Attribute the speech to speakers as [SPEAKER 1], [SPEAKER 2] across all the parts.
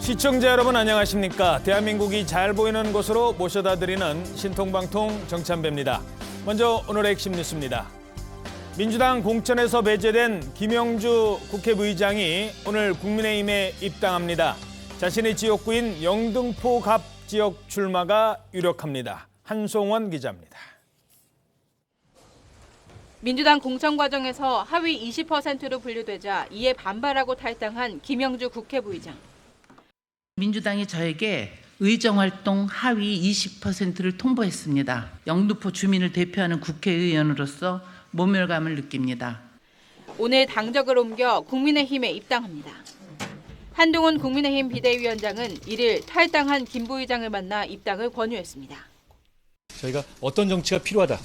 [SPEAKER 1] 시청자 여러분 안녕하십니까? 대한민국이 잘 보이는 곳으로 모셔다 드리는 신통방통 정찬배입니다. 먼저 오늘의 핵심 뉴스입니다. 민주당 공천에서 배제된 김영주 국회부의장이 오늘 국민의힘에 입당합니다. 자신의 지역구인 영등포 갑 지역 출마가 유력합니다. 한송원 기자입니다.
[SPEAKER 2] 민주당 공천 과정에서 하위 20%로 분류되자 이에 반발하고 탈당한 김영주 국회부의장.
[SPEAKER 3] 민주당이 저에게 의정활동 하위 20%를 통보했습니다. 영등포 주민을 대표하는 국회의원으로서 모멸감을 느낍니다.
[SPEAKER 2] 오늘 당적을 옮겨 국민의힘에 입당합니다. 한동훈 국민의힘 비대위원장은 1일 탈당한 김 부의장을 만나 입당을 권유했습니다.
[SPEAKER 4] 저희가 어떤 정치가 필요하다.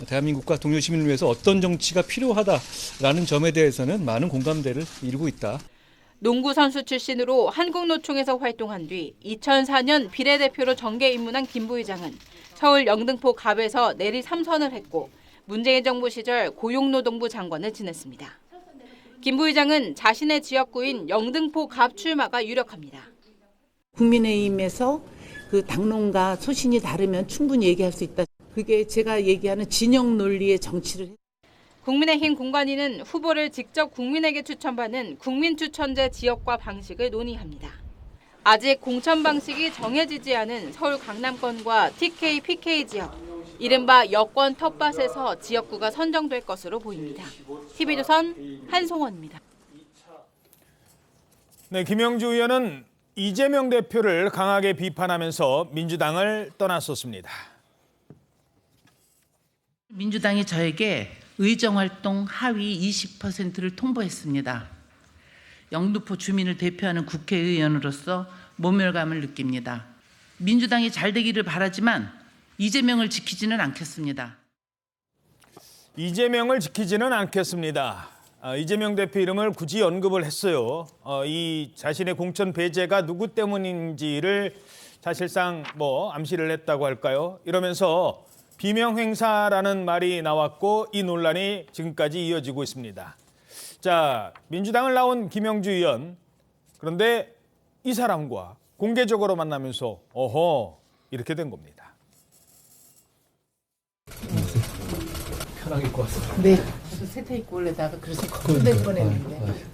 [SPEAKER 4] 대한민국과 동료 시민을 위해서 어떤 정치가 필요하다라는 점에 대해서는 많은 공감대를 이루고 있다.
[SPEAKER 2] 농구 선수 출신으로 한국노총에서 활동한 뒤 2004년 비례대표로 정계 입문한 김 부의장은 서울 영등포 갑에서 내리 3선을 했고 문재인 정부 시절 고용노동부 장관을 지냈습니다. 김 부의장은 자신의 지역구인 영등포 갑 출마가 유력합니다.
[SPEAKER 5] 국민의힘에서 그 당론과 소신이 다르면 충분히 얘기할 수 있다. 그게 제가 얘기하는 진영 논리의 정치를 했습니다.
[SPEAKER 2] 국민의힘 공관위는 후보를 직접 국민에게 추천받는 국민추천제 지역과 방식을 논의합니다. 아직 공천 방식이 정해지지 않은 서울 강남권과 TK, PK 지역, 이른바 여권 텃밭에서 지역구가 선정될 것으로 보입니다. TV조선 한송원입니다.
[SPEAKER 1] 네, 김영주 의원은 이재명 대표를 강하게 비판하면서 민주당을 떠났었습니다.
[SPEAKER 3] 민주당이 저에게 의정활동 하위 20%를 통보했습니다. 영등포 주민을 대표하는 국회의원으로서 모멸감을 느낍니다. 민주당이 잘 되기를 바라지만 이재명을 지키지는 않겠습니다.
[SPEAKER 1] 이재명을 지키지는 않겠습니다. 이재명 대표 이름을 굳이 언급을 했어요. 이 자신의 공천 배제가 누구 때문인지를 사실상 암시를 했다고 할까요? 이러면서 비명 행사라는 말이 나왔고 이 논란이 지금까지 이어지고 있습니다. 자, 민주당을 나온 김영주 의원, 그런데 이 사람과 공개적으로 만나면서 이렇게 된 겁니다.
[SPEAKER 5] 편하게 입고 왔어요. 네. 세탁 입고 올래다가 그래서 걱정될 뻔했는데.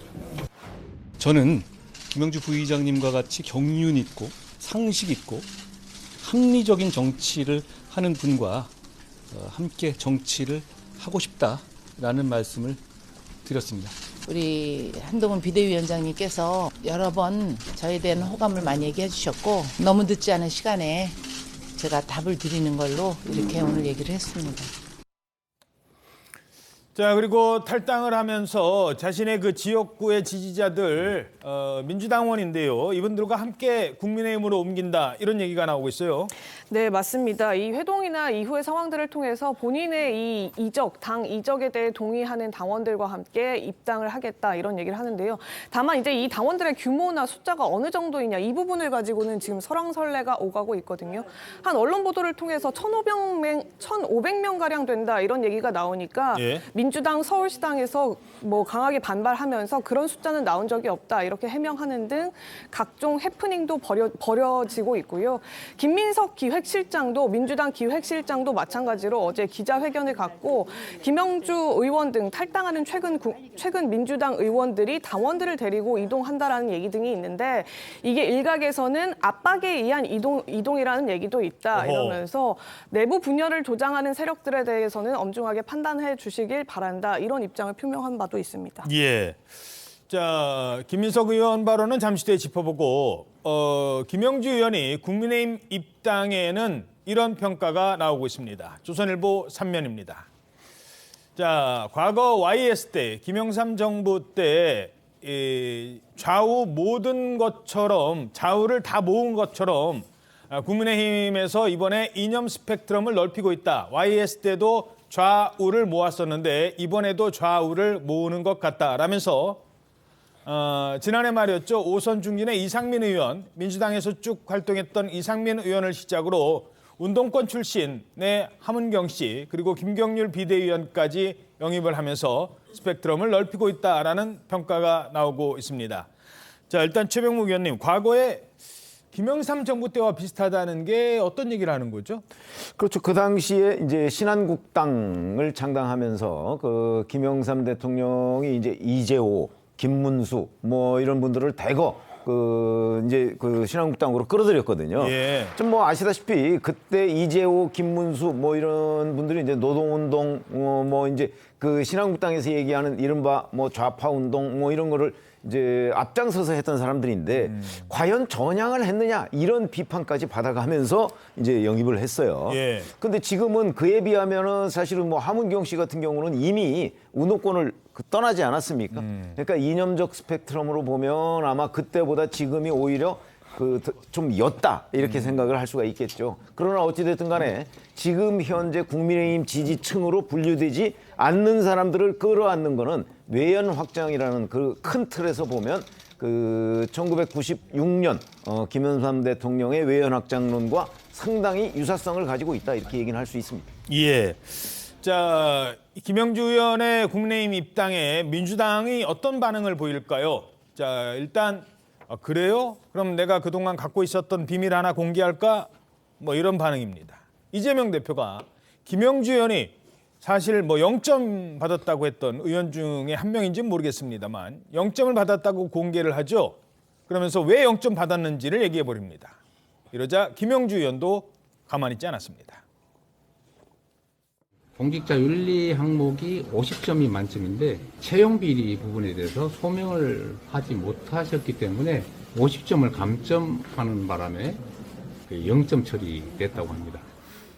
[SPEAKER 4] 저는 김영주 부의장님과 같이 경륜 있고 상식 있고 합리적인 정치를 하는 분과 함께 정치를 하고 싶다라는 말씀을 드렸습니다.
[SPEAKER 5] 우리 한동훈 비대위원장님께서 여러 번 저에 대한 호감을 많이 얘기해 주셨고 너무 늦지 않은 시간에 제가 답을 드리는 걸로 이렇게 오늘 얘기를 했습니다.
[SPEAKER 1] 자, 그리고 탈당을 하면서 자신의 그 지역구의 지지자들 민주당원인데요. 이분들과 함께 국민의힘으로 옮긴다 이런 얘기가 나오고 있어요.
[SPEAKER 6] 네, 맞습니다. 이 회동이나 이후의 상황들을 통해서 본인의 이 이적, 당 이적에 대해 동의하는 당원들과 함께 입당을 하겠다 이런 얘기를 하는데요. 다만 이제 이 당원들의 규모나 숫자가 어느 정도이냐 이 부분을 가지고는 지금 설왕설래가 오가고 있거든요. 한 언론 보도를 통해서 1,500명 가량 된다 이런 얘기가 나오니까
[SPEAKER 1] 예.
[SPEAKER 6] 민주당 서울시당에서 강하게 반발하면서 그런 숫자는 나온 적이 없다 이렇게 해명하는 등 각종 해프닝도 벌여지고 있고요. 김민석 기획실장도 민주당 기획실장도 마찬가지로 어제 기자회견을 갖고 김영주 의원 등 탈당하는 최근 민주당 의원들이 당원들을 데리고 이동한다라는 얘기 등이 있는데 이게 일각에서는 압박에 의한 이동이라는 얘기도 있다 이러면서 내부 분열을 조장하는 세력들에 대해서는 엄중하게 판단해 주시길 바란다 이런 입장을 표명한 바도 있습니다.
[SPEAKER 1] 예. 자, 김민석 의원 발언은 잠시 뒤에 짚어보고 김영주 의원이 국민의힘 입당에는 이런 평가가 나오고 있습니다. 조선일보 3면입니다. 자, 과거 YS 때 김영삼 정부 때 좌우 모든 것처럼 좌우를 다 모은 것처럼 국민의힘에서 이번에 이념 스펙트럼을 넓히고 있다. YS 때도 좌우를 모았었는데 이번에도 좌우를 모으는 것 같다라면서 지난해 말이었죠. 오선 중진의 이상민 의원, 민주당에서 쭉 활동했던 이상민 의원을 시작으로 운동권 출신의 함은경 씨 그리고 김경률 비대위원까지 영입을 하면서 스펙트럼을 넓히고 있다라는 평가가 나오고 있습니다. 자, 일단 최병묵 의원님, 과거에 김영삼 정부 때와 비슷하다는 게 어떤 얘기를 하는 거죠?
[SPEAKER 7] 그렇죠. 그 당시에 이제 신한국당을 창당하면서 그 김영삼 대통령이 이제 이재호, 김문수 뭐 이런 분들을 대거 그 이제 그 신한국당으로 끌어들였거든요.
[SPEAKER 1] 예.
[SPEAKER 7] 좀 뭐 아시다시피 그때 이재호, 김문수 뭐 이런 분들이 이제 노동운동 뭐 이제 그 신한국당에서 얘기하는 이른바 뭐 좌파운동 뭐 이런 거를 이제 앞장서서 했던 사람들인데 과연 전향을 했느냐 이런 비판까지 받아가면서 이제 영입을 했어요.
[SPEAKER 1] 예.
[SPEAKER 7] 근데 지금은 그에 비하면은 사실은 뭐 하문경 씨 같은 경우는 이미 운동권을 떠나지 않았습니까? 그러니까 이념적 스펙트럼으로 보면 아마 그때보다 지금이 오히려 그 좀 였다 이렇게 생각을 할 수가 있겠죠. 그러나 어찌됐든 간에 지금 현재 국민의힘 지지층으로 분류되지 않는 사람들을 끌어안는 거는 외연 확장이라는 그 큰 틀에서 보면 그 1996년 김영삼 대통령의 외연 확장론과 상당히 유사성을 가지고 있다 이렇게 얘기는 할 수 있습니다.
[SPEAKER 1] 예. 자, 김영주 의원의 국민의힘 입당에 민주당이 어떤 반응을 보일까요? 자, 일단 그래요? 그럼 내가 그동안 갖고 있었던 비밀 하나 공개할까? 뭐 이런 반응입니다. 이재명 대표가 김영주 의원이 사실 뭐 0점 받았다고 했던 의원 중에 한 명인지는 모르겠습니다만 0점을 받았다고 공개를 하죠. 그러면서 왜 0점 받았는지를 얘기해 버립니다. 이러자 김영주 의원도 가만히 있지 않았습니다.
[SPEAKER 8] 공직자 윤리 항목이 50점이 만점인데 채용 비리 부분에 대해서 소명을 하지 못하셨기 때문에 50점을 감점하는 바람에 0점 처리됐다고 합니다.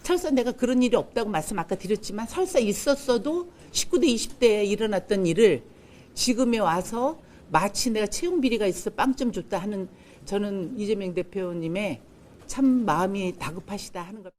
[SPEAKER 5] 설사 내가 그런 일이 없다고 말씀 아까 드렸지만 설사 있었어도 19대 20대에 일어났던 일을 지금에 와서 마치 내가 채용 비리가 있어 빵점 줬다 하는 저는 이재명 대표님의 참 마음이 다급하시다 하는 걸.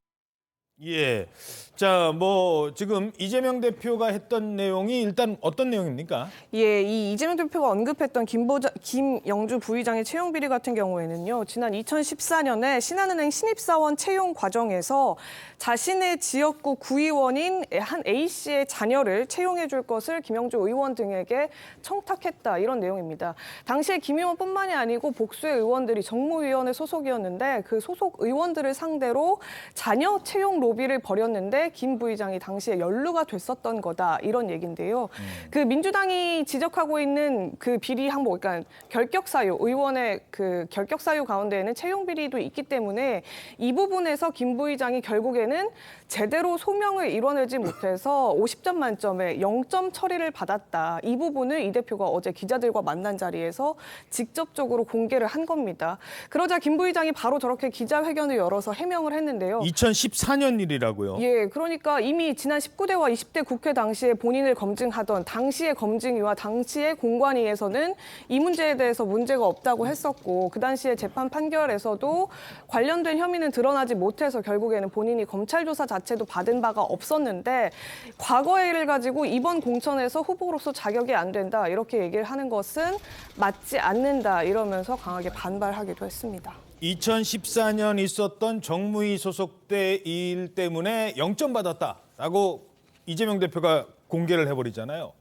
[SPEAKER 1] 예. 자, 뭐 지금 이재명 대표가 했던 내용이 일단 어떤 내용입니까?
[SPEAKER 6] 예, 이 이재명 대표가 언급했던 김영주 부의장의 채용 비리 같은 경우에는요, 지난 2014년에 신한은행 신입사원 채용 과정에서 자신의 지역구 구의원인 한 A 씨의 자녀를 채용해 줄 것을 김영주 의원 등에게 청탁했다 이런 내용입니다. 당시에 김 의원뿐만이 아니고 복수의 의원들이 정무위원회 소속이었는데 그 소속 의원들을 상대로 자녀 채용 로비를 벌였는데 김 부의장이 당시에 연루가 됐었던 거다 이런 얘기인데요. 그 민주당이 지적하고 있는 그 비리 항목, 그러니까 결격 사유, 의원의 그 결격 사유 가운데에는 채용 비리도 있기 때문에 이 부분에서 김 부의장이 결국에는 제대로 소명을 이뤄내지 못해서 50점 만점에 0점 처리를 받았다. 이 부분을 이 대표가 어제 기자들과 만난 자리에서 직접적으로 공개를 한 겁니다. 그러자 김 부의장이 바로 저렇게 기자회견을 열어서 해명을 했는데요.
[SPEAKER 1] 2014년 일이라고요.
[SPEAKER 6] 예, 그러니까 이미 지난 19대와 20대 국회 당시에 본인을 검증하던 당시의 검증위와 당시의 공관위에서는 이 문제에 대해서 문제가 없다고 했었고 그 당시에 재판 판결에서도 관련된 혐의는 드러나지 못해서 결국에는 본인이 검찰 조사 자체도 받은 바가 없었는데 과거의 일을 가지고 이번 공천에서 후보로서 자격이 안 된다 이렇게 얘기를 하는 것은 맞지 않는다 이러면서 강하게 반발하기도 했습니다.
[SPEAKER 1] 2014년 있었던 정무위 소속 때 일 때문에 0점 받았다라고 이재명 대표가 공개를 해버리잖아요.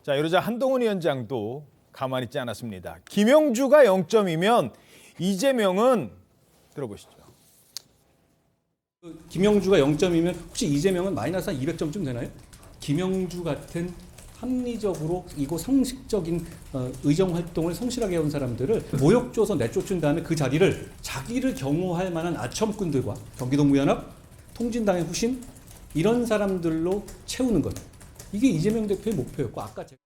[SPEAKER 1] 자, 이러자 한동훈 위원장도 가만히 있지 않았습니다. 김영주가 0점이면 이재명은 들어보시죠.
[SPEAKER 4] 김영주가 0점이면 혹시 이재명은 마이너스 한 200점쯤 되나요? 김영주 같은 합리적으로 이고 상식적인 의정 활동을 성실하게 해온 사람들을 모욕 줘서 내쫓은 다음에 그 자리를 자기를 경호할 만한 아첨꾼들과 경기도 무연합, 통진당의 후신 이런 사람들로 채우는 것. 이게 이재명 대표의 목표였고 아까 제가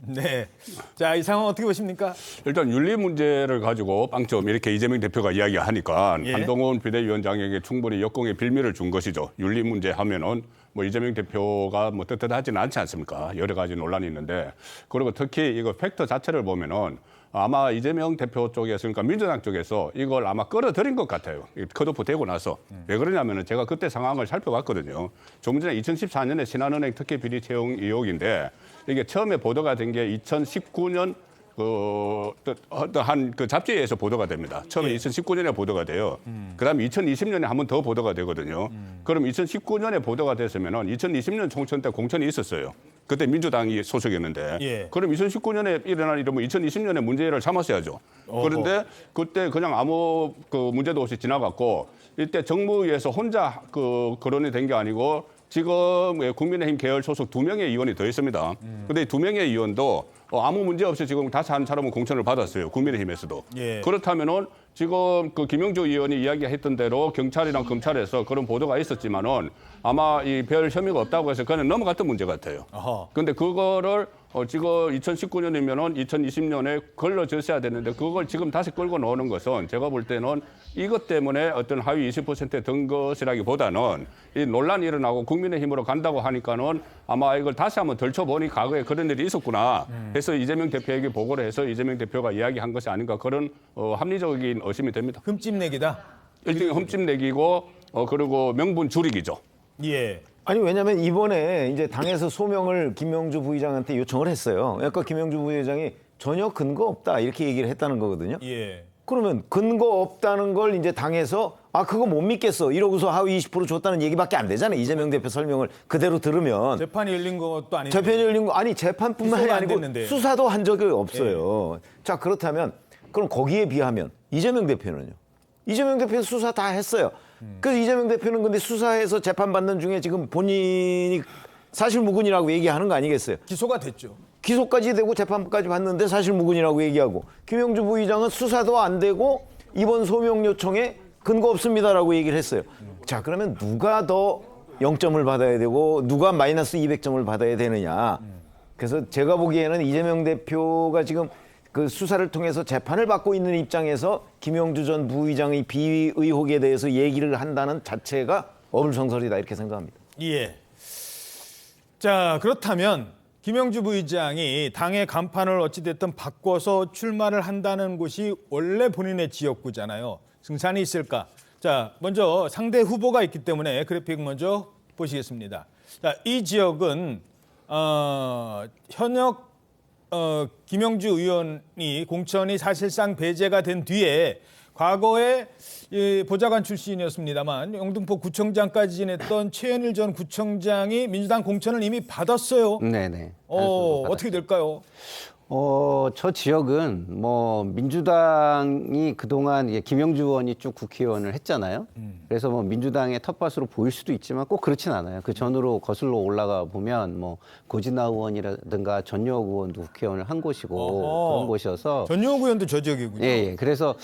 [SPEAKER 1] 네. 자, 이 상황 어떻게 보십니까?
[SPEAKER 9] 일단 윤리 문제를 가지고 빵점 이렇게 이재명 대표가 이야기하니까
[SPEAKER 1] 예.
[SPEAKER 9] 한동훈 비대위원장에게 충분히 역공의 빌미를 준 것이죠. 윤리 문제 하면은 뭐 이재명 대표가 뭐 떳떳하지는 않지 않습니까? 여러 가지 논란이 있는데 그리고 특히 이거 팩터 자체를 보면은 아마 이재명 대표 쪽에서 그러니까 민주당 쪽에서 이걸 아마 끌어들인 것 같아요. 컷오프 되고 나서. 왜 그러냐면은 제가 그때 상황을 살펴봤거든요. 조금 전에 2014년에 신한은행 특혜 비리 채용 의혹인데 이게 처음에 보도가 된 게 2019년 한 그 잡지에서 보도가 됩니다. 처음에 2019년에 보도가 돼요. 그다음에 2020년에 한 번 더 보도가 되거든요. 그럼 2019년에 보도가 됐으면은 2020년 총선 때 공천이 있었어요. 그때 민주당이 소속이었는데
[SPEAKER 1] 예.
[SPEAKER 9] 그럼 2019년에 일어날 일은 2020년에 문제를 삼았어야죠. 그런데 그때 그냥 아무 그 문제도 없이 지나갔고 이때 정무위에서 혼자 그 거론이 된 게 아니고 지금 국민의힘 계열 소속 2명의 의원이 더 있습니다. 근데 2명의 의원도 아무 문제 없이 지금 다시 한 사람은 공천을 받았어요. 국민의힘에서도.
[SPEAKER 1] 예.
[SPEAKER 9] 그렇다면은 지금 그 김영주 의원이 이야기했던 대로 경찰이랑 검찰에서 그런 보도가 있었지만은 아마 이 별 혐의가 없다고 해서 그냥 넘어갔던 문제 같아요.
[SPEAKER 1] 어허.
[SPEAKER 9] 근데 그거를 지금 2019년이면은 2020년에 걸러졌어야 되는데 그걸 지금 다시 끌고 나오는 것은 제가 볼 때는 이것 때문에 어떤 하위 20%에 든 것이라기보다는 이 논란이 일어나고 국민의힘으로 간다고 하니까는 아마 이걸 다시 한번 덜쳐보니 과거에 그런 일이 있었구나 해서 이재명 대표에게 보고를 해서 이재명 대표가 이야기한 것이 아닌가 그런 합리적인 의심이 됩니다.
[SPEAKER 1] 흠집내기다.
[SPEAKER 9] 일종의 흠집내기고 그리고 명분 줄이기죠.
[SPEAKER 1] 예.
[SPEAKER 7] 아니 왜냐하면 이번에 이제 당에서 소명을 김명주 부의장한테 요청을 했어요. 그러니까 김명주 부의장이 전혀 근거 없다 이렇게 얘기를 했다는 거거든요.
[SPEAKER 1] 예.
[SPEAKER 7] 그러면 근거 없다는 걸 이제 당에서 그거 못 믿겠어 이러고서 하위 20% 줬다는 얘기밖에 안 되잖아요. 이재명 대표 설명을 그대로 들으면.
[SPEAKER 1] 재판이 열린 것도 아니고.
[SPEAKER 7] 재판이 열린 거 아니 재판뿐만이
[SPEAKER 1] 기소가 안
[SPEAKER 7] 아니고
[SPEAKER 1] 됐는데.
[SPEAKER 7] 수사도 한 적이 없어요. 자 그렇다면 그럼 거기에 비하면 이재명 대표는요. 이재명 대표 수사 다 했어요. 그래서 이재명 대표는 근데 수사해서 재판받는 중에 지금 본인이 사실무근이라고 얘기하는 거 아니겠어요?
[SPEAKER 1] 기소가 됐죠.
[SPEAKER 7] 기소까지 되고 재판까지 받는데 사실무근이라고 얘기하고 김영주 부의장은 수사도 안 되고 이번 소명 요청에 근거 없습니다라고 얘기를 했어요. 자 그러면 누가 더 0점을 받아야 되고 누가 마이너스 200점을 받아야 되느냐. 그래서 제가 보기에는 이재명 대표가 지금 그 수사를 통해서 재판을 받고 있는 입장에서 김영주 전 부의장의 비위 의혹에 대해서 얘기를 한다는 자체가 어불성설이다 이렇게 생각합니다.
[SPEAKER 1] 예. 자, 그렇다면 김영주 부의장이 당의 간판을 어찌됐든 바꿔서 출마를 한다는 곳이 원래 본인의 지역구잖아요. 승산이 있을까? 자, 먼저 상대 후보가 있기 때문에 그래픽 먼저 보시겠습니다. 자, 이 지역은 현역 김영주 의원이 공천이 사실상 배제가 된 뒤에 과거에 보좌관 출신이었습니다만 영등포 구청장까지 지냈던 최현일 전 구청장이 민주당 공천을 이미 받았어요.
[SPEAKER 10] 네네.
[SPEAKER 1] 어떻게 될까요?
[SPEAKER 10] 저 지역은 뭐 민주당이 그동안 김영주 의원이 쭉 국회의원을 했잖아요. 그래서 뭐 민주당의 텃밭으로 보일 수도 있지만 꼭 그렇진 않아요. 그 전으로 거슬러 올라가 보면 뭐 고진아 의원이라든가 전유옥 의원도 국회의원을 한 곳이고 그런 곳이어서
[SPEAKER 1] 전유옥 의원도 저 지역이군요.
[SPEAKER 10] 예. 그래서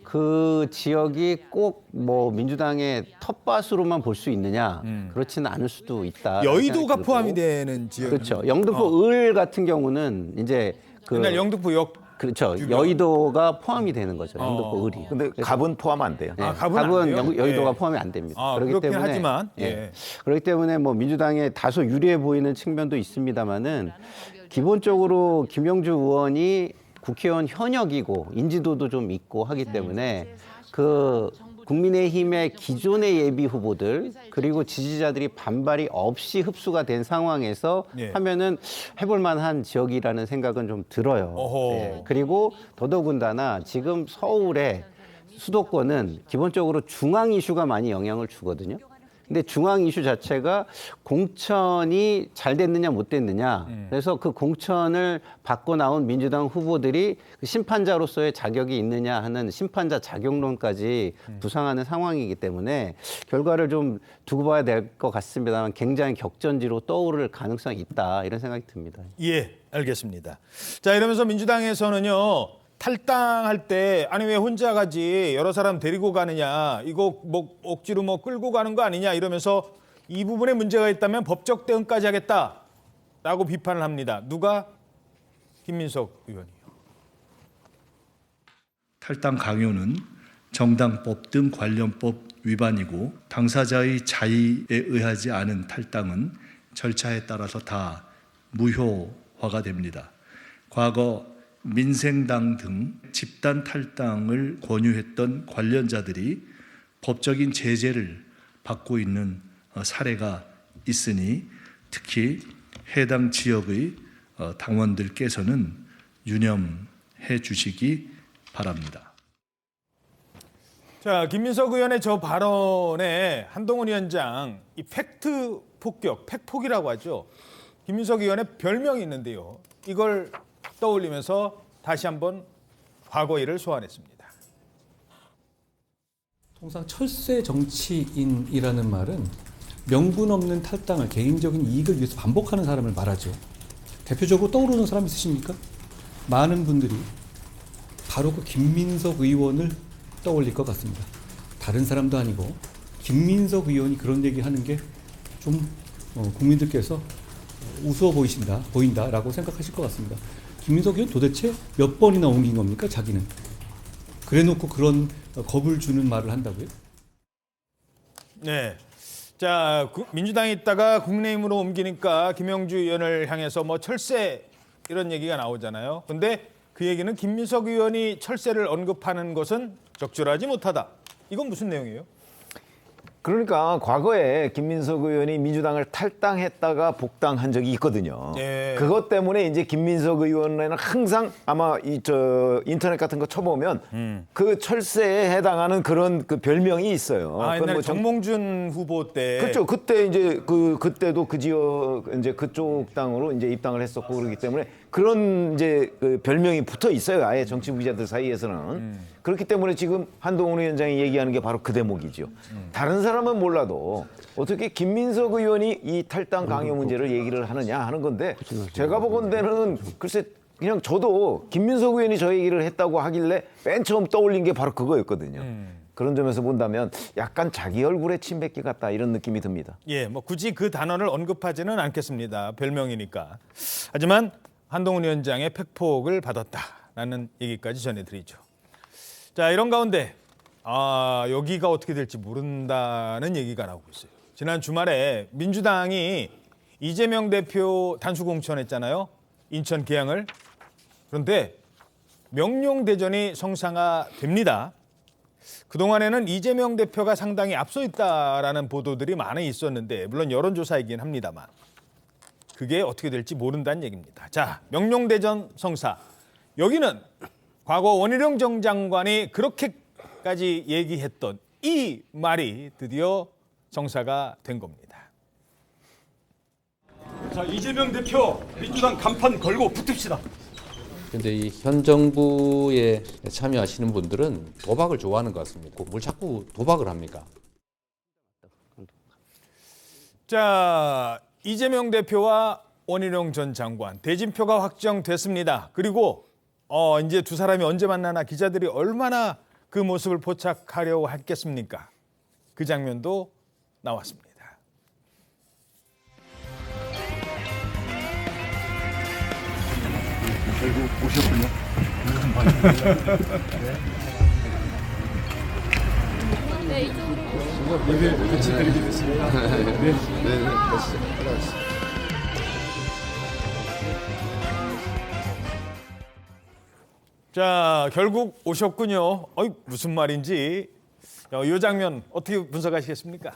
[SPEAKER 10] 그 지역이 꼭 뭐 민주당의 텃밭으로만 볼 수 있느냐 그렇지는 않을 수도 있다.
[SPEAKER 1] 여의도가 포함이 되는 지역.
[SPEAKER 10] 그렇죠. 영등포 을 같은 경우는 이제
[SPEAKER 1] 그날 영등포역.
[SPEAKER 10] 그렇죠.
[SPEAKER 1] 주변.
[SPEAKER 10] 여의도가 포함이 되는 거죠. 영등포 을이.
[SPEAKER 7] 근데 갑은 포함 안 돼요.
[SPEAKER 10] 갑은
[SPEAKER 1] 안 돼요?
[SPEAKER 10] 여의도가
[SPEAKER 1] 예.
[SPEAKER 10] 포함이 안 됩니다.
[SPEAKER 1] 그렇긴 하지만. 예.
[SPEAKER 10] 그렇기 때문에 뭐 민주당에 다소 유리해 보이는 측면도 있습니다만은 기본적으로 김영주 의원이 국회의원 현역이고 인지도도 좀 있고 하기 때문에 그 국민의힘의 기존의 예비 후보들 그리고 지지자들이 반발이 없이 흡수가 된 상황에서
[SPEAKER 1] 예.
[SPEAKER 10] 하면은 해볼 만한 지역이라는 생각은 좀 들어요.
[SPEAKER 1] 어허.
[SPEAKER 10] 그리고 더더군다나 지금 서울의 수도권은 기본적으로 중앙 이슈가 많이 영향을 주거든요. 근데 중앙 이슈 자체가 공천이 잘 됐느냐 못 됐느냐. 그래서 그 공천을 받고 나온 민주당 후보들이 그 심판자로서의 자격이 있느냐 하는 심판자 자격론까지 부상하는 상황이기 때문에 결과를 좀 두고 봐야 될 것 같습니다만 굉장히 격전지로 떠오를 가능성이 있다 이런 생각이 듭니다.
[SPEAKER 1] 예, 알겠습니다. 자, 이러면서 민주당에서는요. 탈당할 때 아니 왜 혼자 가지 여러 사람 데리고 가느냐 이거 뭐 억지로 뭐 끌고 가는 거 아니냐 이러면서 이 부분에 문제가 있다면 법적 대응까지 하겠다라고 비판을 합니다. 누가? 김민석 의원이요.
[SPEAKER 11] 탈당 강요는 정당법 등 관련법 위반이고 당사자의 자의에 의하지 않은 탈당은 절차에 따라서 다 무효화가 됩니다. 과거 민생당 등 집단 탈당을 권유했던 관련자들이 법적인 제재를 받고 있는 사례가 있으니 특히 해당 지역의 당원들께서는 유념해 주시기 바랍니다.
[SPEAKER 1] 자, 김민석 의원의 저 발언에 한동훈 위원장 이 팩트 폭격, 팩폭이라고 하죠. 김민석 의원의 별명이 있는데요. 이걸 떠올리면서 다시 한번 과거 일을 소환했습니다.
[SPEAKER 4] 통상 철새 정치인이라는 말은 명분 없는 탈당을 개인적인 이익을 위해서 반복하는 사람을 말하죠. 대표적으로 떠오르는 사람 있으십니까? 많은 분들이 바로 그 김민석 의원을 떠올릴 것 같습니다. 다른 사람도 아니고 김민석 의원이 그런 얘기하는 게 좀 국민들께서 우스워 보인다라고 생각하실 것 같습니다. 김민석 의원 도대체 몇 번이나 옮긴 겁니까, 자기는? 그래놓고 그런 겁을 주는 말을 한다고요?
[SPEAKER 1] 네. 자, 민주당에 있다가 국민의힘으로 옮기니까 김영주 의원을 향해서 뭐 철새 이런 얘기가 나오잖아요. 근데 그 얘기는 김민석 의원이 철새를 언급하는 것은 적절하지 못하다. 이건 무슨 내용이에요?
[SPEAKER 7] 그러니까 과거에 김민석 의원이 민주당을 탈당했다가 복당한 적이 있거든요.
[SPEAKER 1] 예.
[SPEAKER 7] 그것 때문에 이제 김민석 의원에는 항상 아마 인터넷 같은 거 쳐보면 그 철새에 해당하는 그런 그 별명이 있어요.
[SPEAKER 1] 아, 옛날
[SPEAKER 7] 뭐
[SPEAKER 1] 정몽준 후보 때.
[SPEAKER 7] 그렇죠. 그때 이제 그때도 그 지역 이제 그쪽 당으로 이제 입당을 했었고 그렇기 때문에 그런 이제 그 별명이 붙어 있어요. 아예 정치부 기자들 사이에서는. 그렇기 때문에 지금 한동훈 위원장이 얘기하는 게 바로 그 대목이죠. 다른 사람은 몰라도 어떻게 김민석 의원이 이 탈당 강요 문제를 얘기를 하느냐 하는 건데 제가 보건대는 글쎄 그냥 저도 김민석 의원이 저 얘기를 했다고 하길래 맨 처음 떠올린 게 바로 그거였거든요. 그런 점에서 본다면 약간 자기 얼굴에 침 뱉기 같다 이런 느낌이 듭니다.
[SPEAKER 1] 예, 뭐 굳이 그 단어를 언급하지는 않겠습니다. 별명이니까. 하지만 한동훈 위원장의 팩폭을 받았다라는 얘기까지 전해드리죠. 자, 이런 가운데 여기가 어떻게 될지 모른다는 얘기가 나오고 있어요. 지난 주말에 민주당이 이재명 대표 단수공천했잖아요. 인천 계양을. 그런데 명룡대전이 성사가 됩니다. 그동안에는 이재명 대표가 상당히 앞서 있다라는 보도들이 많이 있었는데 물론 여론조사이긴 합니다만 그게 어떻게 될지 모른다는 얘기입니다. 자, 명룡대전 성사. 여기는 과거 원희룡 전 장관이 그렇게까지 얘기했던 이 말이 드디어 성사가 된 겁니다.
[SPEAKER 12] 자, 이재명 대표 민주당 간판 걸고 붙읍시다.
[SPEAKER 13] 그런데 이 현 정부에 참여하시는 분들은 도박을 좋아하는 것 같습니다. 뭘 자꾸 도박을 합니까?
[SPEAKER 1] 자, 이재명 대표와 원희룡 전 장관 대진표가 확정됐습니다. 그리고 이제 두 사람이 언제 만나나 기자들이 얼마나 그 모습을 포착하려고 했겠습니까? 그 장면도 나왔습니다.
[SPEAKER 12] 결국 오셨군요.
[SPEAKER 14] 네, 이쪽으로.
[SPEAKER 12] 예배 같이 드리겠습니다. 네.
[SPEAKER 1] 자, 결국 오셨군요. 무슨 말인지 이 장면 어떻게 분석하시겠습니까?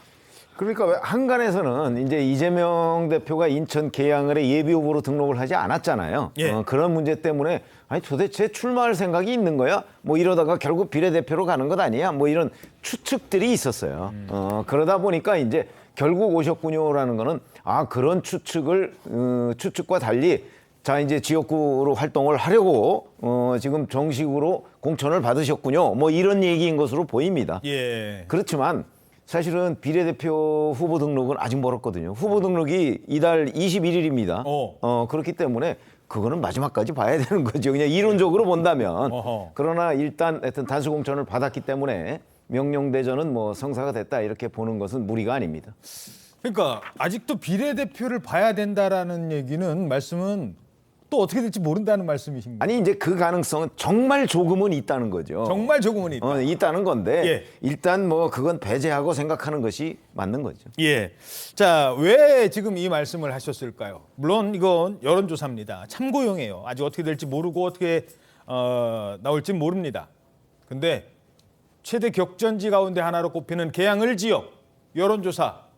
[SPEAKER 7] 그러니까 한간에서는 이제 이재명 대표가 인천 계양을에 예비 후보로 등록을 하지 않았잖아요.
[SPEAKER 1] 예.
[SPEAKER 7] 그런 문제 때문에 아니 도대체 출마할 생각이 있는 거야? 뭐 이러다가 결국 비례대표로 가는 것 아니야? 뭐 이런 추측들이 있었어요. 그러다 보니까 이제 결국 오셨군요라는 거는 그런 추측과 달리 자 이제 지역구로 활동을 하려고 지금 정식으로 공천을 받으셨군요. 뭐 이런 얘기인 것으로 보입니다.
[SPEAKER 1] 예.
[SPEAKER 7] 그렇지만 사실은 비례대표 후보 등록은 아직 멀었거든요. 후보 등록이 이달 21일입니다. 그렇기 때문에 그거는 마지막까지 봐야 되는 거죠. 그냥 이론적으로 본다면. 그러나 일단 하여튼 단수 공천을 받았기 때문에 명룡대전은 뭐 성사가 됐다 이렇게 보는 것은 무리가 아닙니다.
[SPEAKER 1] 그러니까 아직도 비례대표를 봐야 된다라는 말씀은 또 어떻게 될지 모른다는 말씀이신 거예요?
[SPEAKER 7] 아니 이제 그 가능성은 정말 조금은 있다는 거죠.
[SPEAKER 1] 정말 조금은 있다.
[SPEAKER 7] 있다는 건데
[SPEAKER 1] 예.
[SPEAKER 7] 일단 뭐 그건 배제하고 생각하는 것이 맞는 거죠.
[SPEAKER 1] 예. 자, 왜 지금 이 말씀을 하셨을까요? 물론 이건 여론조사입니다. 참고용이에요. 아직 어떻게 될지 모르고 어떻게 나올지 모릅니다. 근데 최대 격전지 가운데 하나로 꼽히는 계양을 지역 여론조사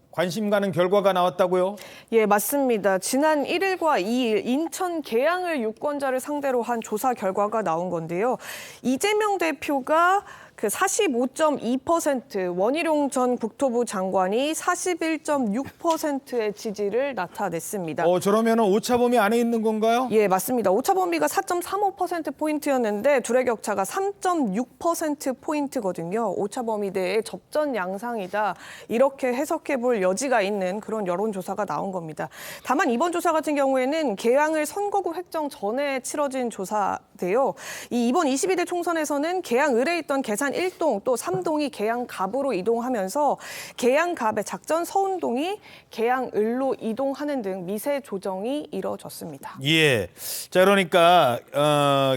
[SPEAKER 1] 관심 가는 결과가 나왔다고요?
[SPEAKER 6] 예, 맞습니다. 지난 1일과 2일 인천 계양을 유권자를 상대로 한 조사 결과가 나온 건데요. 이재명 대표가 그 45.2%, 원희룡 전 국토부 장관이 41.6%의 지지를 나타냈습니다.
[SPEAKER 1] 저러면 오차 범위 안에 있는 건가요?
[SPEAKER 6] 예, 맞습니다. 오차 범위가 4.35%포인트였는데 둘의 격차가 3.6%포인트거든요. 오차 범위 내에 접전 양상이다. 이렇게 해석해 볼 여지가 있는 그런 여론조사가 나온 겁니다. 다만 이번 조사 같은 경우에는 개항을 선거구 획정 전에 치러진 조사인데요. 이번 22대 총선에서는 개항을에 있던 계산 1동 또 3동이 개항갑으로 이동하면서 개항갑의 작전 서운동이 개항을로 이동하는 등 미세 조정이 이뤄졌습니다.
[SPEAKER 1] 예. 자, 그러니까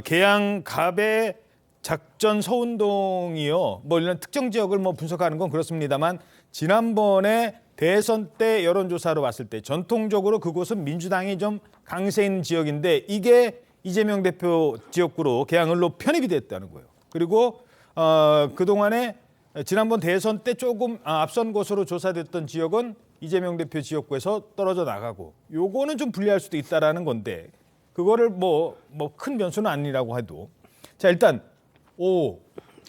[SPEAKER 1] 계양갑의 작전 서운동이요. 뭐 이런 특정 지역을 뭐 분석하는 건 그렇습니다만 지난번에 대선 때 여론조사로 봤을 때 전통적으로 그곳은 민주당이 좀 강세 있는 지역인데 이게 이재명 대표 지역구로 계양을로 편입이 됐다는 거예요. 그리고 그동안에 지난번 대선 때 조금 앞선 곳으로 조사됐던 지역은 이재명 대표 지역구에서 떨어져 나가고 요거는 좀 불리할 수도 있다라는 건데 그거를 뭐 큰 변수는 아니라고 해도 자 일단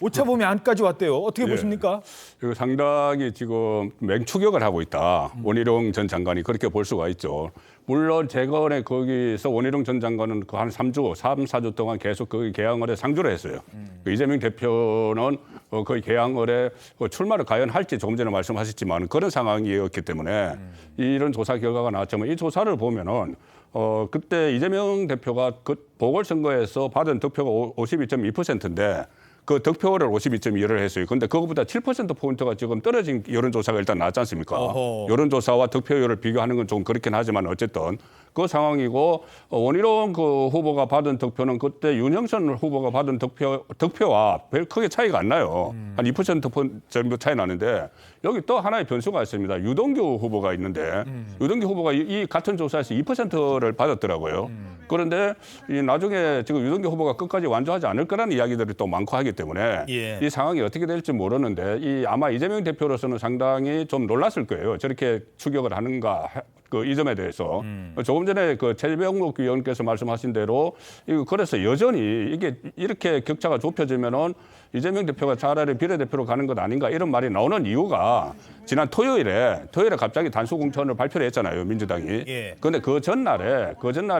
[SPEAKER 1] 오차 범위 안까지 왔대요. 어떻게 보십니까?
[SPEAKER 9] 이거 상당히 지금 맹추격을 하고 있다. 원희룡 전 장관이 그렇게 볼 수가 있죠. 물론 재건에 거기서 원희룡 전 장관은 그 한 3주, 3, 4주 동안 계속 거기 개항을에 상주를 했어요. 이재명 대표는 거의 개항을에 출마를 과연 할지 조금 전에 말씀하셨지만 그런 상황이었기 때문에 이런 조사 결과가 나왔지만 이 조사를 보면은 그때 이재명 대표가 그 보궐선거에서 받은 득표가 52.2%인데 그 득표를 52.2를 했어요. 그런데 그거보다 7%포인트가 지금 떨어진 여론조사가 일단 나왔지 않습니까? 여론조사와 득표율을 비교하는 건 좀 그렇긴 하지만 어쨌든 그 상황이고 원희룡 그 후보가 받은 득표는 그때 윤영선 후보가 받은 득표와 별 크게 차이가 안 나요. 한 2% 정도 차이 나는데 여기 또 하나의 변수가 있습니다. 유동규 후보가 있는데 유동규 후보가 이 같은 조사에서 2%를 받았더라고요. 그런데 이 나중에 지금 유동규 후보가 끝까지 완주하지 않을 거라는 이야기들이 또 많고 하기 때문에 이 상황이 어떻게 될지 모르는데 아마 이재명 대표로서는 상당히 좀 놀랐을 거예요. 저렇게 추격을 하는가. 이 점에 대해서 조금 전에 그 최병욱 위원께서 말씀하신 대로 그래서 여전히 이게 이렇게 격차가 좁혀지면은 이재명 대표가 차라리 비례대표로 가는 것 아닌가 이런 말이 나오는 이유가 지난 토요일에 갑자기 단수 공천을 발표를 했잖아요, 민주당이. 그런데 그 전날에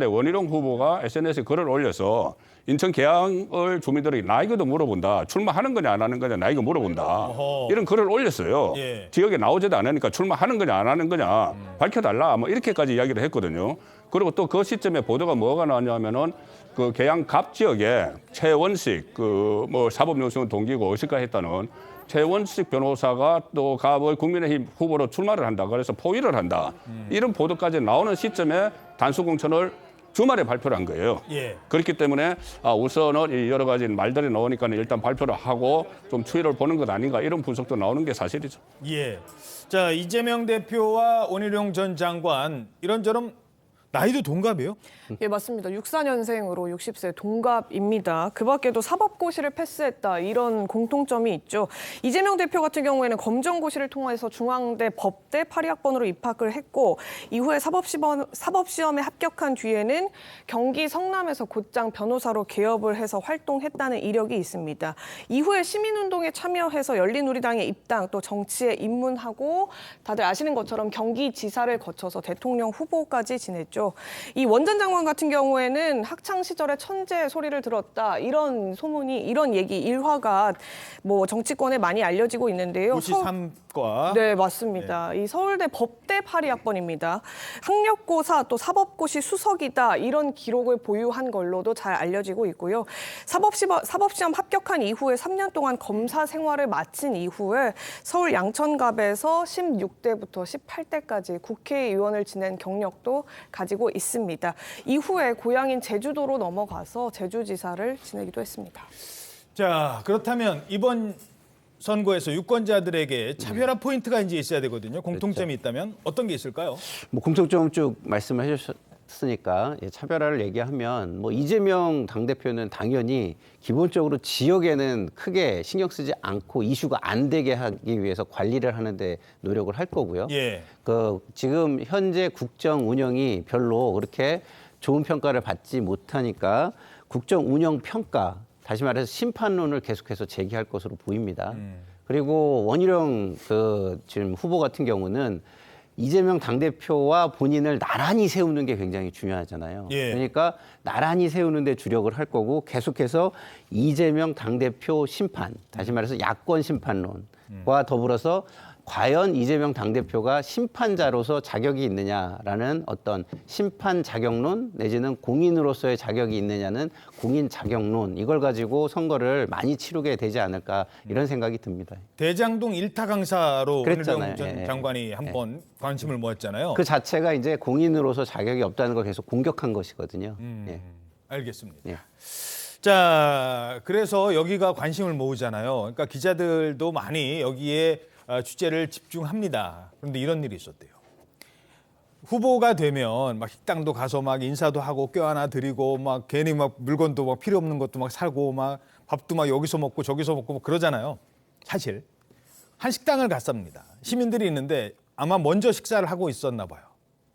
[SPEAKER 9] 원희룡 후보가 SNS에 글을 올려서 인천 계양을 주민들에게 나이가도 물어본다. 출마하는 거냐 안 하는 거냐 나이가 물어본다. 이런 글을 올렸어요. 지역에 나오지도 않으니까 출마하는 거냐 안 하는 거냐 밝혀달라. 뭐 이렇게까지 이야기를 했거든요. 그리고 또 그 시점에 보도가 뭐가 나왔냐면은 그 계양갑 지역에 최원식 뭐 사법연수원 동기고 의식가했다는 최원식 변호사가 또 갑을 국민의힘 후보로 출마를 한다. 그래서 포위를 한다. 이런 보도까지 나오는 시점에 단수 공천을 주말에 발표를 한 거예요. 그렇기 때문에 우선은 여러 가지 말들이 나오니까 일단 발표를 하고 좀 추이를 보는 것 아닌가 이런 분석도 나오는 게 사실이죠.
[SPEAKER 1] 자, 이재명 대표와 원희룡 전 장관 이런저런 나이도 동갑이에요?
[SPEAKER 6] 예, 맞습니다. 64년생으로 60세 동갑입니다. 그 밖에도 사법고시를 패스했다 이런 공통점이 있죠. 이재명 대표 같은 경우에는 검정고시를 통해서 중앙대 법대 82학번으로 입학을 했고 이후에 사법시험에 합격한 뒤에는 경기 성남에서 곧장 변호사로 개업을 해서 활동했다는 이력이 있습니다. 이후에 시민운동에 참여해서 열린우리당에 입당 또 정치에 입문하고 다들 아시는 것처럼 경기지사를 거쳐서 대통령 후보까지 지냈죠. 이 원 전 장관 같은 경우에는 학창 시절에 천재 소리를 들었다 이런 소문이 이런 얘기 일화가 뭐 정치권에 많이 알려지고 있는데요.
[SPEAKER 1] 고시 3과.
[SPEAKER 6] 네, 맞습니다. 이 서울대 법대 82학번입니다. 학력고사 또 사법고시 수석이다 이런 기록을 보유한 걸로도 잘 알려지고 있고요. 사법시험 합격한 이후에 3년 동안 검사 생활을 마친 이후에 서울 양천갑에서 16대부터 18대까지 국회의원을 지낸 경력도 가지고 있습니다. 이후에 고향인 제주도로 넘어가서 제주지사를 지내기도 했습니다.
[SPEAKER 1] 자, 그렇다면 이번 선거에서 유권자들에게 차별화 포인트가 이제 있어야 되거든요. 공통점이 있다면 어떤 게 있을까요?
[SPEAKER 10] 뭐 공통점 쭉 말씀을 해주셨으니까 차별화를 얘기하면 뭐 이재명 당대표는 당연히 기본적으로 지역에는 크게 신경 쓰지 않고 이슈가 안 되게 하기 위해서 관리를 하는데 노력을 할 거고요. 지금 현재 국정 운영이 별로 그렇게 좋은 평가를 받지 못하니까 국정 운영 평가 다시 말해서 심판론을 계속해서 제기할 것으로 보입니다. 그리고 원희룡 지금 후보 같은 경우는 이재명 당대표와 본인을 나란히 세우는 게 굉장히 중요하잖아요.
[SPEAKER 1] 예.
[SPEAKER 10] 그러니까 나란히 세우는 데 주력을 할 거고 계속해서 이재명 당대표 심판, 다시 말해서 야권 심판론과 더불어서 과연 이재명 당대표가 심판자로서 자격이 있느냐라는 어떤 심판 자격론 내지는 공인으로서의 자격이 있느냐는 공인 자격론, 이걸 가지고 선거를 많이 치르게 되지 않을까 이런 생각이 듭니다.
[SPEAKER 1] 대장동 일타 강사로
[SPEAKER 10] 그랬잖아요.
[SPEAKER 1] 원희룡 전
[SPEAKER 10] 예.
[SPEAKER 1] 장관이 한번 관심을 모았잖아요.
[SPEAKER 10] 그 자체가 이제 공인으로서 자격이 없다는 걸 계속 공격한 것이거든요. 예.
[SPEAKER 1] 알겠습니다.
[SPEAKER 10] 예.
[SPEAKER 1] 자, 그래서 여기가 관심을 모으잖아요. 그러니까 기자들도 많이 여기에 취재를 집중합니다. 그런데 이런 일이 있었대요. 후보가 되면 막 식당도 가서 막 인사도 하고 껴안아 드리고 막 괜히 막 물건도 막 필요 없는 것도 막 사고 막 밥도 막 여기서 먹고 저기서 먹고 막 그러잖아요. 사실 한 식당을 갔습니다. 시민들이 있는데 아마 먼저 식사를 하고 있었나 봐요.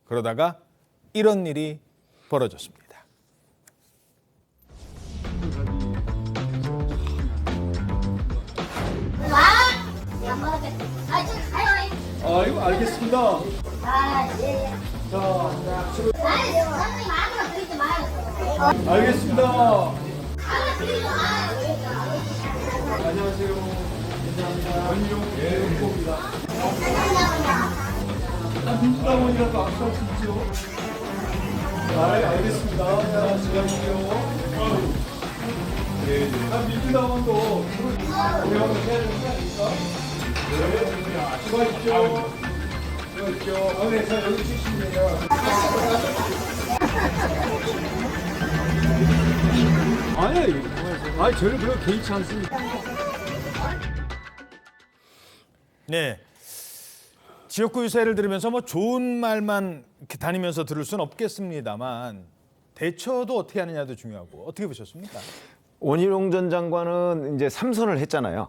[SPEAKER 1] 그러다가 이런 일이 벌어졌습니다.
[SPEAKER 12] 아이고 알겠습니다. 알겠습니다. 안녕하세요. 원희룡 후보입니다. 민주당원이라도 악수할 수 있죠? 알겠습니다. 자, 지나갈게요. 민주당원도 고용을 해야 되는 거 아닙니까? 네, 수고하십시오. 수고하십시오. 네, 자, 여기 출신이에요. 아니, 저는 그렇게 개의치 않습니다.
[SPEAKER 1] 네. 지역구 유세를 들으면서 뭐 좋은 말만 이렇게 다니면서 들을 수는 없겠습니다만 대처도 어떻게 하느냐도 중요하고 어떻게 보셨습니까?
[SPEAKER 7] 원희룡 전 장관은 이제 3선을 했잖아요.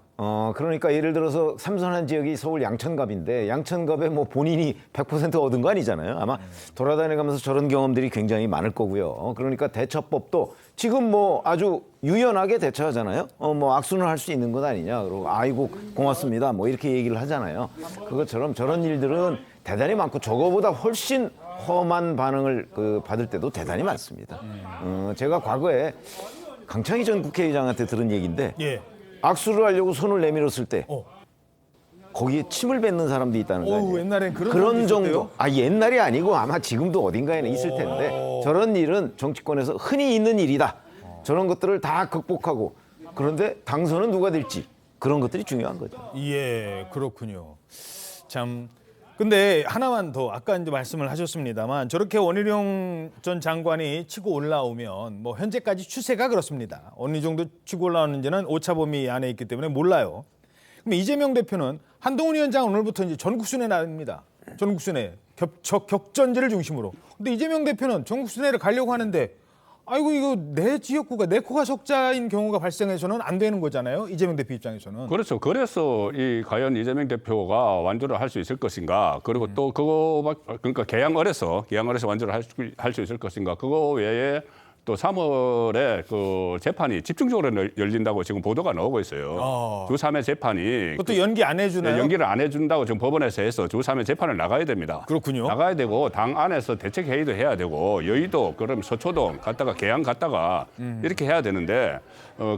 [SPEAKER 7] 그러니까 예를 들어서 3선한 지역이 서울 양천갑인데 양천갑에 뭐 본인이 100% 얻은 거 아니잖아요. 아마 돌아다니면서 저런 경험들이 굉장히 많을 거고요. 그러니까 대처법도 지금 뭐 아주 유연하게 대처하잖아요. 뭐 악수는 할 수 있는 건 아니냐. 그리고 아이고 고맙습니다. 뭐 이렇게 얘기를 하잖아요. 그것처럼 저런 일들은 대단히 많고 저거보다 훨씬 험한 반응을 받을 때도 대단히 많습니다. 제가 과거에 강창희 전 국회의장한테 들은 얘기인데
[SPEAKER 1] 예.
[SPEAKER 7] 악수를 하려고 손을 내밀었을 때 거기에 침을 뱉는 사람도 있다는 거 아니에요.
[SPEAKER 1] 옛날엔 그런
[SPEAKER 7] 정도. 옛날이 아니고 아마 지금도 어딘가에는 있을 텐데 저런 일은 정치권에서 흔히 있는 일이다. 저런 것들을 다 극복하고 그런데 당선은 누가 될지 그런 것들이 중요한 거죠.
[SPEAKER 1] 예, 그렇군요. 참. 근데 하나만 더 아까 이제 말씀을 하셨습니다만 저렇게 원희룡 전 장관이 치고 올라오면 뭐 현재까지 추세가 그렇습니다. 어느 정도 치고 올라오는지는 오차 범위 안에 있기 때문에 몰라요. 그럼 이재명 대표는 한동훈 위원장 오늘부터 이제 전국 순회 나갑니다. 전국 순회 격전지를 중심으로. 근데 이재명 대표는 전국 순회를 가려고 하는데 아이고 이거 내 지역구가 내 코가 석자인 경우가 발생해서는 안 되는 거잖아요. 이재명 대표 입장에서는.
[SPEAKER 9] 그렇죠. 그래서 과연 이재명 대표가 완주를 할 수 있을 것인가. 그리고 또 그러니까 개항을해서 완주를 할 수 있을 것인가. 그거 외에 또 3월에 그 재판이 집중적으로 열린다고 지금 보도가 나오고 있어요. 주 3회 재판이.
[SPEAKER 1] 그것도 연기 안 해주나요?
[SPEAKER 9] 연기를 안 해준다고 지금 법원에서 해서 주 3회 재판을 나가야 됩니다.
[SPEAKER 1] 그렇군요.
[SPEAKER 9] 나가야 되고 당 안에서 대책 회의도 해야 되고 여의도 그럼 서초동 갔다가 개항 갔다가 이렇게 해야 되는데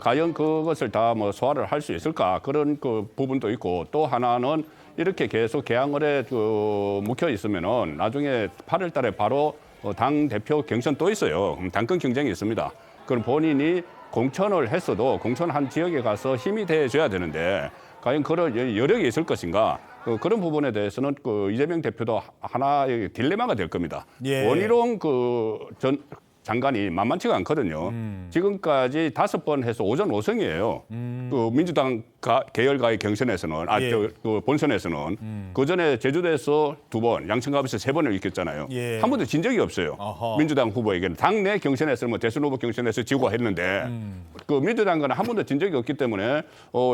[SPEAKER 9] 과연 그것을 다 뭐 소화를 할 수 있을까 그런 그 부분도 있고 또 하나는 이렇게 계속 개항을에 묵혀 있으면은 나중에 8월달에 바로 당 대표 경선 또 있어요. 당권 경쟁이 있습니다. 그럼 본인이 공천을 했어도 공천한 지역에 가서 힘이 돼줘야 되는데 과연 그런 여력이 있을 것인가? 그런 부분에 대해서는 이재명 대표도 하나의 딜레마가 될 겁니다.
[SPEAKER 1] 예.
[SPEAKER 9] 원희룡 전 장관이 만만치가 않거든요. 지금까지 5번 해서 오전 5승이에요. 그 민주당 계열가의 경선에서는 본선에서는 그 전에 제주도에서 2번, 양천갑에서 3번을 이겼잖아요.
[SPEAKER 1] 예.
[SPEAKER 9] 한 번도 진 적이 없어요.
[SPEAKER 1] 아하.
[SPEAKER 9] 민주당 후보에게는 당내 경선에서 뭐 대선 후보 경선에서 지고 했는데 그 민주당과는 한 번도 진 적이 없기 때문에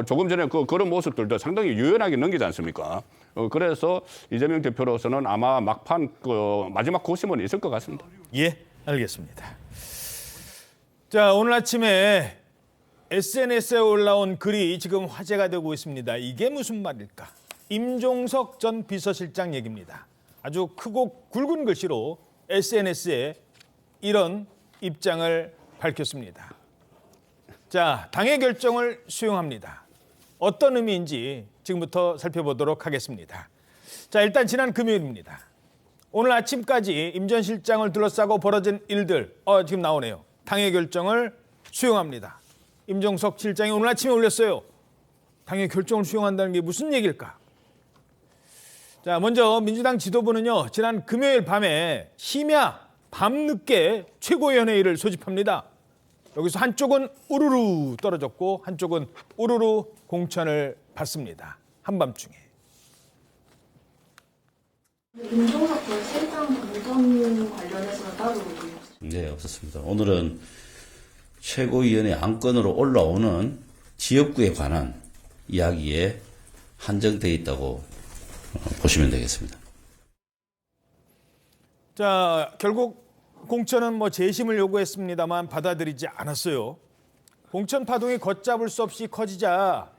[SPEAKER 9] 조금 전에 그런 모습들도 상당히 유연하게 넘기지 않습니까? 그래서 이재명 대표로서는 아마 막판 마지막 고심은 있을 것 같습니다.
[SPEAKER 1] 예. 알겠습니다. 자, 오늘 아침에 SNS에 올라온 글이 지금 화제가 되고 있습니다. 이게 무슨 말일까? 임종석 전 비서실장 얘기입니다. 아주 크고 굵은 글씨로 SNS에 이런 입장을 밝혔습니다. 자, 당의 결정을 수용합니다. 어떤 의미인지 지금부터 살펴보도록 하겠습니다. 자, 일단 지난 금요일입니다. 오늘 아침까지 임 전 실장을 둘러싸고 벌어진 일들 지금 나오네요. 당의 결정을 수용합니다. 임종석 실장이 오늘 아침에 올렸어요. 당의 결정을 수용한다는 게 무슨 얘기일까? 자, 먼저 민주당 지도부는요, 지난 금요일 밤에 심야 밤늦게 최고위원회의를 소집합니다. 여기서 한쪽은 우르르 떨어졌고 한쪽은 우르르 공천을 받습니다. 한밤중에.
[SPEAKER 14] 임종석 전 실장 공천 관련해서는 따로
[SPEAKER 15] 네, 없었습니다. 오늘은 최고위원회 안건으로 올라오는 지역구에 관한 이야기에 한정되어 있다고 보시면 되겠습니다.
[SPEAKER 1] 자, 결국 공천은 재심을 요구했습니다만 받아들이지 않았어요. 공천 파동이 걷잡을 수 없이 커지자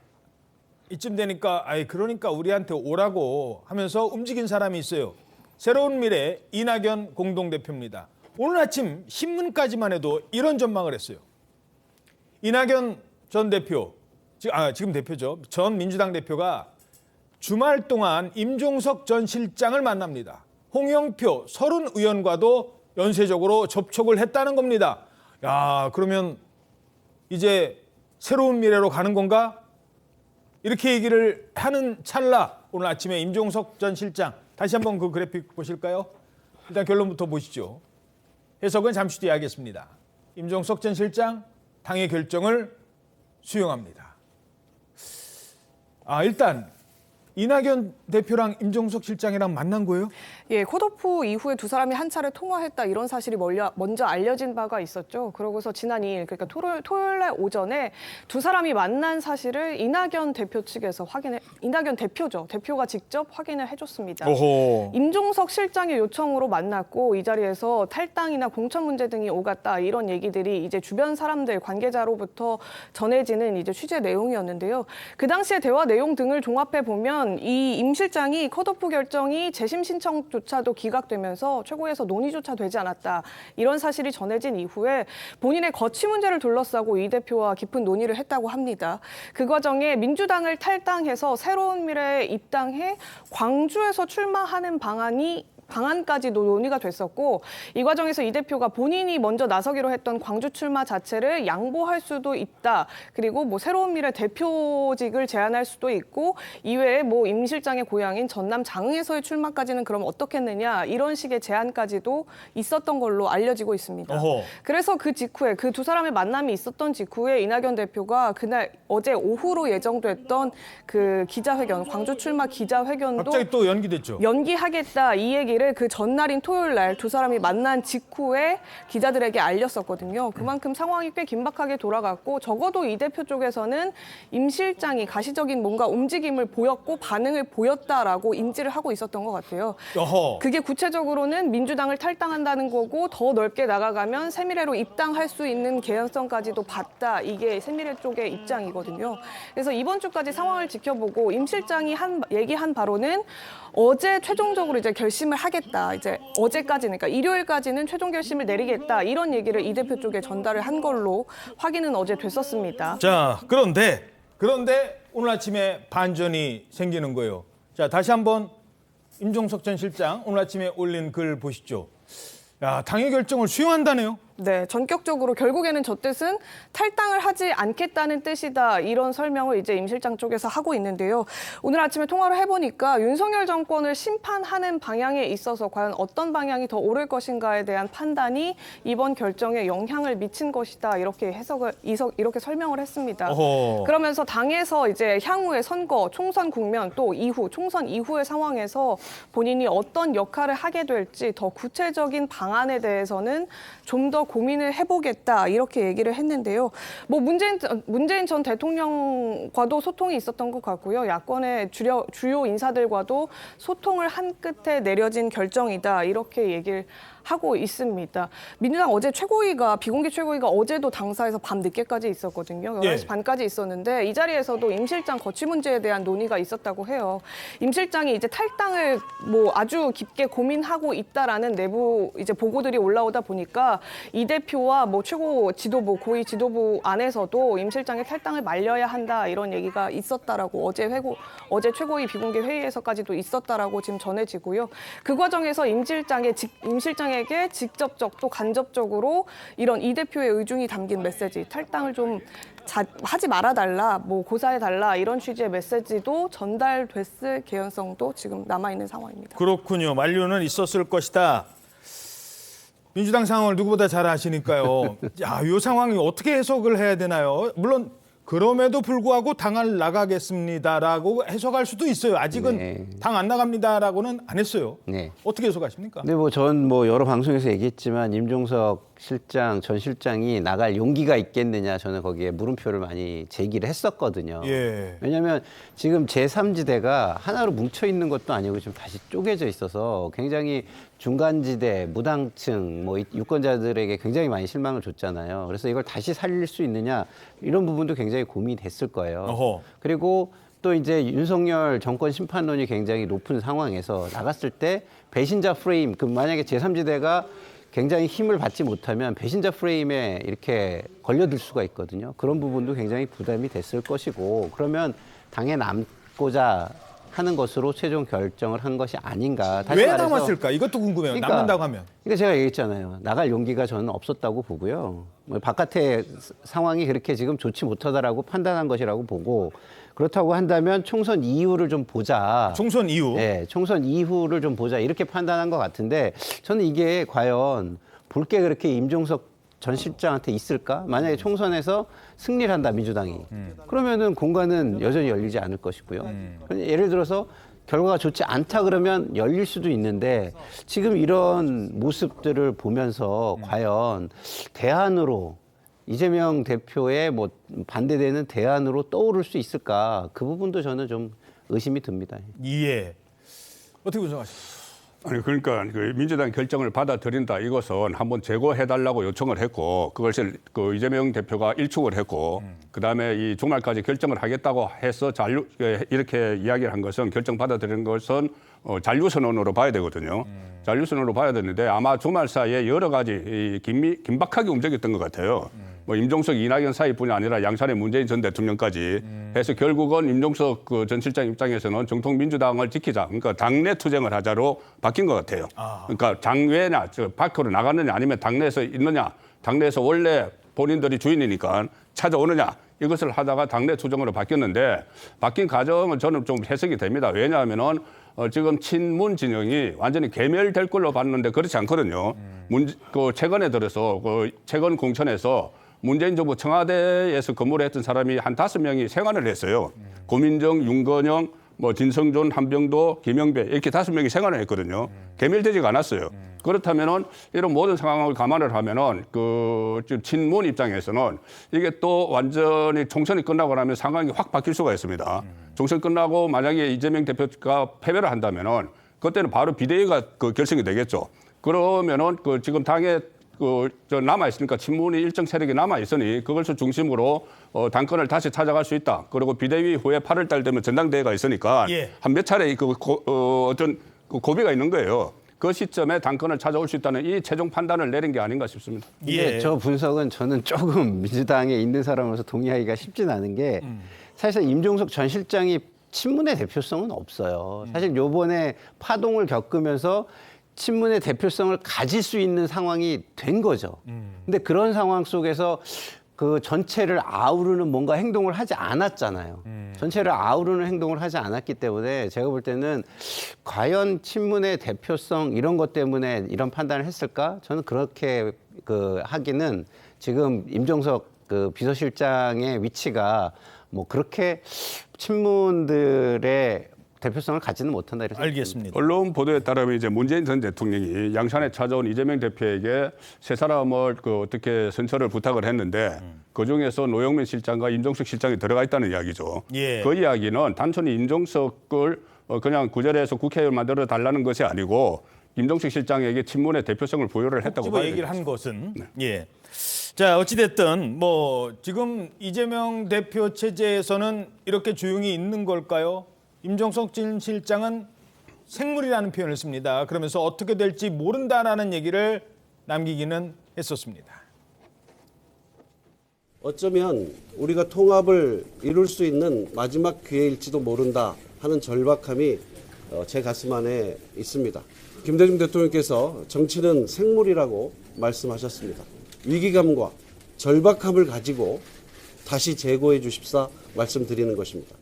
[SPEAKER 1] 이쯤 되니까 그러니까 우리한테 오라고 하면서 움직인 사람이 있어요. 새로운 미래 이낙연 공동대표입니다. 오늘 아침 신문까지만 해도 이런 전망을 했어요. 이낙연 전 대표, 지금 대표죠. 전 민주당 대표가 주말 동안 임종석 전 실장을 만납니다. 홍영표 30 의원과도 연쇄적으로 접촉을 했다는 겁니다. 야, 그러면 이제 새로운 미래로 가는 건가? 이렇게 얘기를 하는 찰나 오늘 아침에 임종석 전 실장, 다시 한번 그 그래픽 보실까요? 일단 결론부터 보시죠. 해석은 잠시 뒤에 하겠습니다. 임종석 전 실장, 당의 결정을 수용합니다. 일단 이낙연 대표랑 임종석 실장이랑 만난 거예요?
[SPEAKER 6] 예, 컷오프 이후에 두 사람이 한 차례 통화했다 이런 사실이 먼저 알려진 바가 있었죠. 그러고서 지난 2일, 그러니까 토요일 날 오전에 두 사람이 만난 사실을 이낙연 대표 측에서 이낙연 대표가 직접 확인을 해줬습니다.
[SPEAKER 1] 오호.
[SPEAKER 6] 임종석 실장의 요청으로 만났고 이 자리에서 탈당이나 공천 문제 등이 오갔다 이런 얘기들이 이제 주변 사람들 관계자로부터 전해지는 이제 취재 내용이었는데요. 그 당시의 대화 내용 등을 종합해 보면 이 임 실장이 컷오프 결정이 재심 신청조차도 기각되면서 최고위에서 논의조차 되지 않았다. 이런 사실이 전해진 이후에 본인의 거취 문제를 둘러싸고 이 대표와 깊은 논의를 했다고 합니다. 그 과정에 민주당을 탈당해서 새로운 미래에 입당해 광주에서 출마하는 방안까지도 논의가 됐었고 이 과정에서 이 대표가 본인이 먼저 나서기로 했던 광주 출마 자체를 양보할 수도 있다. 그리고 새로운 미래 대표직을 제안할 수도 있고 이외에 임 실장의 고향인 전남 장흥에서의 출마까지는 그럼 어떻겠느냐 이런 식의 제안까지도 있었던 걸로 알려지고 있습니다.
[SPEAKER 1] 어허.
[SPEAKER 6] 그래서 그 직후에 그 두 사람의 만남이 있었던 직후에 이낙연 대표가 그날 어제 오후로 예정됐던 그 기자회견, 광주 출마 기자회견도
[SPEAKER 1] 갑자기 또 연기됐죠.
[SPEAKER 6] 연기하겠다 이 얘기를 그 전날인 토요일 날 두 사람이 만난 직후에 기자들에게 알렸었거든요. 그만큼 상황이 꽤 긴박하게 돌아갔고 적어도 이 대표 쪽에서는 임 실장이 가시적인 뭔가 움직임을 보였고 반응을 보였다라고 인지를 하고 있었던 것 같아요.
[SPEAKER 1] 어허.
[SPEAKER 6] 그게 구체적으로는 민주당을 탈당한다는 거고 더 넓게 나가가면 새미래로 입당할 수 있는 개연성까지도 봤다. 이게 새미래 쪽의 입장이거든요. 그래서 이번 주까지 상황을 지켜보고 임 실장이 얘기한 바로는 어제 최종적으로 이제 결심을 하겠다. 이제 어제까지는, 그러니까 일요일까지는 최종 결심을 내리겠다. 이런 얘기를 이 대표 쪽에 전달을 한 걸로 확인은 어제 됐었습니다.
[SPEAKER 1] 자, 그런데 오늘 아침에 반전이 생기는 거예요. 자, 다시 한번 임종석 전 실장 오늘 아침에 올린 글 보시죠. 야, 당의 결정을 수용한다네요.
[SPEAKER 6] 네, 전격적으로 결국에는 저 뜻은 탈당을 하지 않겠다는 뜻이다. 이런 설명을 이제 임 실장 쪽에서 하고 있는데요. 오늘 아침에 통화를 해보니까 윤석열 정권을 심판하는 방향에 있어서 과연 어떤 방향이 더 옳을 것인가에 대한 판단이 이번 결정에 영향을 미친 것이다. 이렇게 이렇게 설명을 했습니다.
[SPEAKER 1] 어허.
[SPEAKER 6] 그러면서 당에서 이제 향후의 선거, 총선 국면 또 총선 이후의 상황에서 본인이 어떤 역할을 하게 될지 더 구체적인 방안에 대해서는 좀 더 고민을 해보겠다 이렇게 얘기를 했는데요. 문재인 전 대통령과도 소통이 있었던 것 같고요. 야권의 주요 인사들과도 소통을 한 끝에 내려진 결정이다 이렇게 얘기를 하고 있습니다. 민주당 어제 비공개 최고위가 어제도 당사에서 밤 늦게까지 있었거든요. 11시 반까지 있었는데 이 자리에서도 임 실장 거취 문제에 대한 논의가 있었다고 해요. 임 실장이 이제 탈당을 뭐 아주 깊게 고민하고 있다라는 내부 이제 보고들이 올라오다 보니까 이 대표와 뭐 최고 지도부, 고위 지도부 안에서도 임 실장의 탈당을 말려야 한다 이런 얘기가 있었다라고 어제 최고위 비공개 회의에서까지도 있었다라고 지금 전해지고요. 그 과정에서 임 실장에게 직접적 또 간접적으로 이런 이 대표의 의중이 담긴 메시지, 탈당을 좀 하지 말아달라, 뭐 고사해달라 이런 취지의 메시지도 전달됐을 개연성도 지금 남아있는 상황입니다.
[SPEAKER 1] 그렇군요. 만류는 있었을 것이다. 민주당 상황을 누구보다 잘 아시니까요. 야, 이 상황이 어떻게 해석을 해야 되나요? 물론 그럼에도 불구하고 당을 나가겠습니다라고 해석할 수도 있어요. 아직은 당 안 나갑니다라고는 안 했어요. 어떻게 해석하십니까?
[SPEAKER 10] 근데 전 여러 방송에서 얘기했지만 임종석 실장, 전 실장이 나갈 용기가 있겠느냐 저는 거기에 물음표를 많이 제기를 했었거든요. 왜냐하면 지금 제3지대가 하나로 뭉쳐 있는 것도 아니고 지금 다시 쪼개져 있어서 굉장히 중간지대, 무당층, 유권자들에게 굉장히 많이 실망을 줬잖아요. 그래서 이걸 다시 살릴 수 있느냐 이런 부분도 굉장히 고민이 됐을 거예요. 그리고 또 이제 윤석열 정권 심판론이 굉장히 높은 상황에서 나갔을 때 배신자 프레임, 만약에 제3지대가 굉장히 힘을 받지 못하면 배신자 프레임에 이렇게 걸려들 수가 있거든요. 그런 부분도 굉장히 부담이 됐을 것이고 그러면 당에 남고자 하는 것으로 최종 결정을 한 것이 아닌가. 다시
[SPEAKER 1] 왜
[SPEAKER 10] 말해서,
[SPEAKER 1] 남았을까? 이것도 궁금해요. 남는다고 하면.
[SPEAKER 10] 그러니까 제가 얘기했잖아요. 나갈 용기가 저는 없었다고 보고요. 바깥의 상황이 그렇게 지금 좋지 못하다라고 판단한 것이라고 보고 그렇다고 한다면 총선 이후를 좀 보자.
[SPEAKER 1] 총선 이후?
[SPEAKER 10] 네, 총선 이후를 좀 보자. 이렇게 판단한 것 같은데 저는 이게 과연 볼 게 그렇게 임종석 전 실장한테 있을까? 만약에 총선에서 승리를 한다, 민주당이. 그러면은 공간은 여전히 열리지 않을 것이고요. 예를 들어서 결과가 좋지 않다 그러면 열릴 수도 있는데 지금 이런 모습들을 보면서 과연 대안으로 이재명 대표의 반대되는 대안으로 떠오를 수 있을까? 그 부분도 저는 좀 의심이 듭니다.
[SPEAKER 1] 어떻게 분석하십니까?
[SPEAKER 9] 아니 그러니까 그 민주당 결정을 받아들인다 이것은 한번 재고해달라고 요청을 했고 그것을 그 이재명 대표가 일축을 했고 그다음에 이 주말까지 결정을 하겠다고 해서 이렇게 이야기를 한 것은 결정 받아들인 것은 잔류선언으로 봐야 되거든요. 잔류선언으로 봐야 되는데 아마 주말 사이에 여러 가지 긴박하게 움직였던 것 같아요. 임종석, 이낙연 사이뿐이 아니라 양산의 문재인 전 대통령까지 해서 결국은 임종석 전 실장 입장에서는 정통 민주당을 지키자, 그러니까 당내 투쟁을 하자로 바뀐 것 같아요. 그러니까 당외나 밖으로 나가느냐 아니면 당내에서 있느냐, 당내에서 원래 본인들이 주인이니까 찾아오느냐 이것을 하다가 당내 투쟁으로 바뀌었는데 바뀐 과정은 저는 좀 해석이 됩니다. 왜냐하면은 지금 친문 진영이 완전히 괴멸될 걸로 봤는데 그렇지 않거든요. 최근에 들어서 최근 공천에서 문재인 정부 청와대에서 근무를 했던 사람이 한 5명이 생활을 했어요. 고민정, 윤건영, 진성준, 한병도, 김영배 이렇게 5명이 생활을 했거든요. 개멸되지가 않았어요. 그렇다면은 이런 모든 상황을 감안을 하면은 친문 입장에서는 이게 또 완전히 총선이 끝나고 나면 상황이 확 바뀔 수가 있습니다. 총선 끝나고 만약에 이재명 대표가 패배를 한다면은 그때는 바로 비대위가 결성이 되겠죠. 그러면은 지금 당에 남아 있으니까 친문이 일정 세력이 남아 있으니 그것을 중심으로 당권을 다시 찾아갈 수 있다. 그리고 비대위 후에 8월 달 되면 전당대회가 있으니까 한 몇 차례 어떤 고비가 있는 거예요. 그 시점에 당권을 찾아올 수 있다는 이 최종 판단을 내린 게 아닌가 싶습니다.
[SPEAKER 10] 저 분석은 저는 조금 민주당에 있는 사람으로서 동의하기가 쉽진 않은 게 사실 임종석 전 실장이 친문의 대표성은 없어요. 사실 요번에 파동을 겪으면서 친문의 대표성을 가질 수 있는 상황이 된 거죠. 근데 그런 상황 속에서 그 전체를 아우르는 뭔가 행동을 하지 않았잖아요. 전체를 아우르는 행동을 하지 않았기 때문에 제가 볼 때는 과연 친문의 대표성 이런 것 때문에 이런 판단을 했을까? 저는 그렇게 하기는 지금 임종석 비서실장의 위치가 그렇게 친문들의 대표성을 갖지는 못한다 이렇게
[SPEAKER 1] 알겠습니다.
[SPEAKER 9] 언론 보도에 따르면 이제 문재인 전 대통령이 양산에 찾아온 이재명 대표에게 세 사람을 어떻게 선처를 부탁을 했는데 그 중에서 노영민 실장과 임종석 실장이 들어가 있다는 이야기죠. 그 이야기는 단순히 임종석을 그냥 구절해서 국회의원 만들어 달라는 것이 아니고 김종식 실장에게 친문의 대표성을 부여를 했다고
[SPEAKER 1] 집어
[SPEAKER 9] 봐야
[SPEAKER 1] 얘기를
[SPEAKER 9] 되겠습니다.
[SPEAKER 1] 한 것은 예. 자, 어찌됐든 뭐 지금 이재명 대표 체제에서는 이렇게 조용히 있는 걸까요? 임종석 전 실장은 생물이라는 표현을 씁니다. 그러면서 어떻게 될지 모른다라는 얘기를 남기기는 했었습니다.
[SPEAKER 16] 어쩌면 우리가 통합을 이룰 수 있는 마지막 기회일지도 모른다 하는 절박함이 제 가슴 안에 있습니다. 김대중 대통령께서 정치는 생물이라고 말씀하셨습니다. 위기감과 절박함을 가지고 다시 재고해 주십사 말씀드리는 것입니다.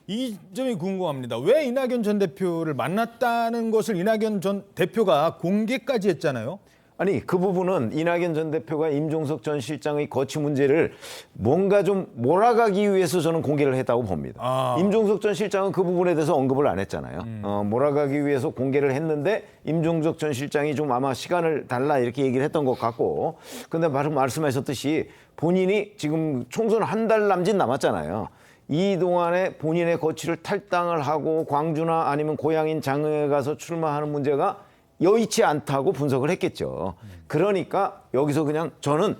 [SPEAKER 1] 이 점이 궁금합니다. 왜 이낙연 전 대표를 만났다는 것을 이낙연 전 대표가 공개까지 했잖아요.
[SPEAKER 7] 아니 그 부분은 이낙연 전 대표가 임종석 전 실장의 거취 문제를 뭔가 좀 몰아가기 위해서 저는 공개를 했다고 봅니다. 임종석 전 실장은 그 부분에 대해서 언급을 안 했잖아요. 몰아가기 위해서 공개를 했는데 임종석 전 실장이 좀 아마 시간을 달라 이렇게 얘기를 했던 것 같고, 근데 바로 말씀하셨듯이 본인이 지금 총선 한 달 남짓 남았잖아요. 이 동안에 본인의 거취를 탈당을 하고 광주나 아니면 고향인 장흥에 가서 출마하는 문제가 여의치 않다고 분석을 했겠죠. 그러니까 여기서 그냥 저는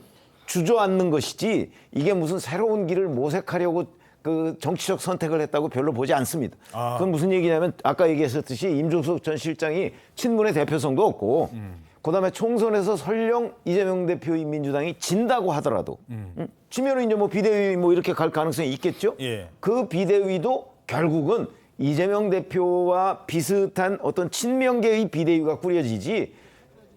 [SPEAKER 7] 주저앉는 것이지 이게 무슨 새로운 길을 모색하려고 그 정치적 선택을 했다고 별로 보지 않습니다. 그건 무슨 얘기냐면 아까 얘기했었듯이 임종석 전 실장이 친문의 대표성도 없고 그다음에 총선에서 설령 이재명 대표의 민주당이 진다고 하더라도 지면은 이제 뭐 비대위 뭐 이렇게 갈 가능성이 있겠죠.
[SPEAKER 1] 예.
[SPEAKER 7] 그 비대위도 결국은 이재명 대표와 비슷한 어떤 친명계의 비대위가 꾸려지지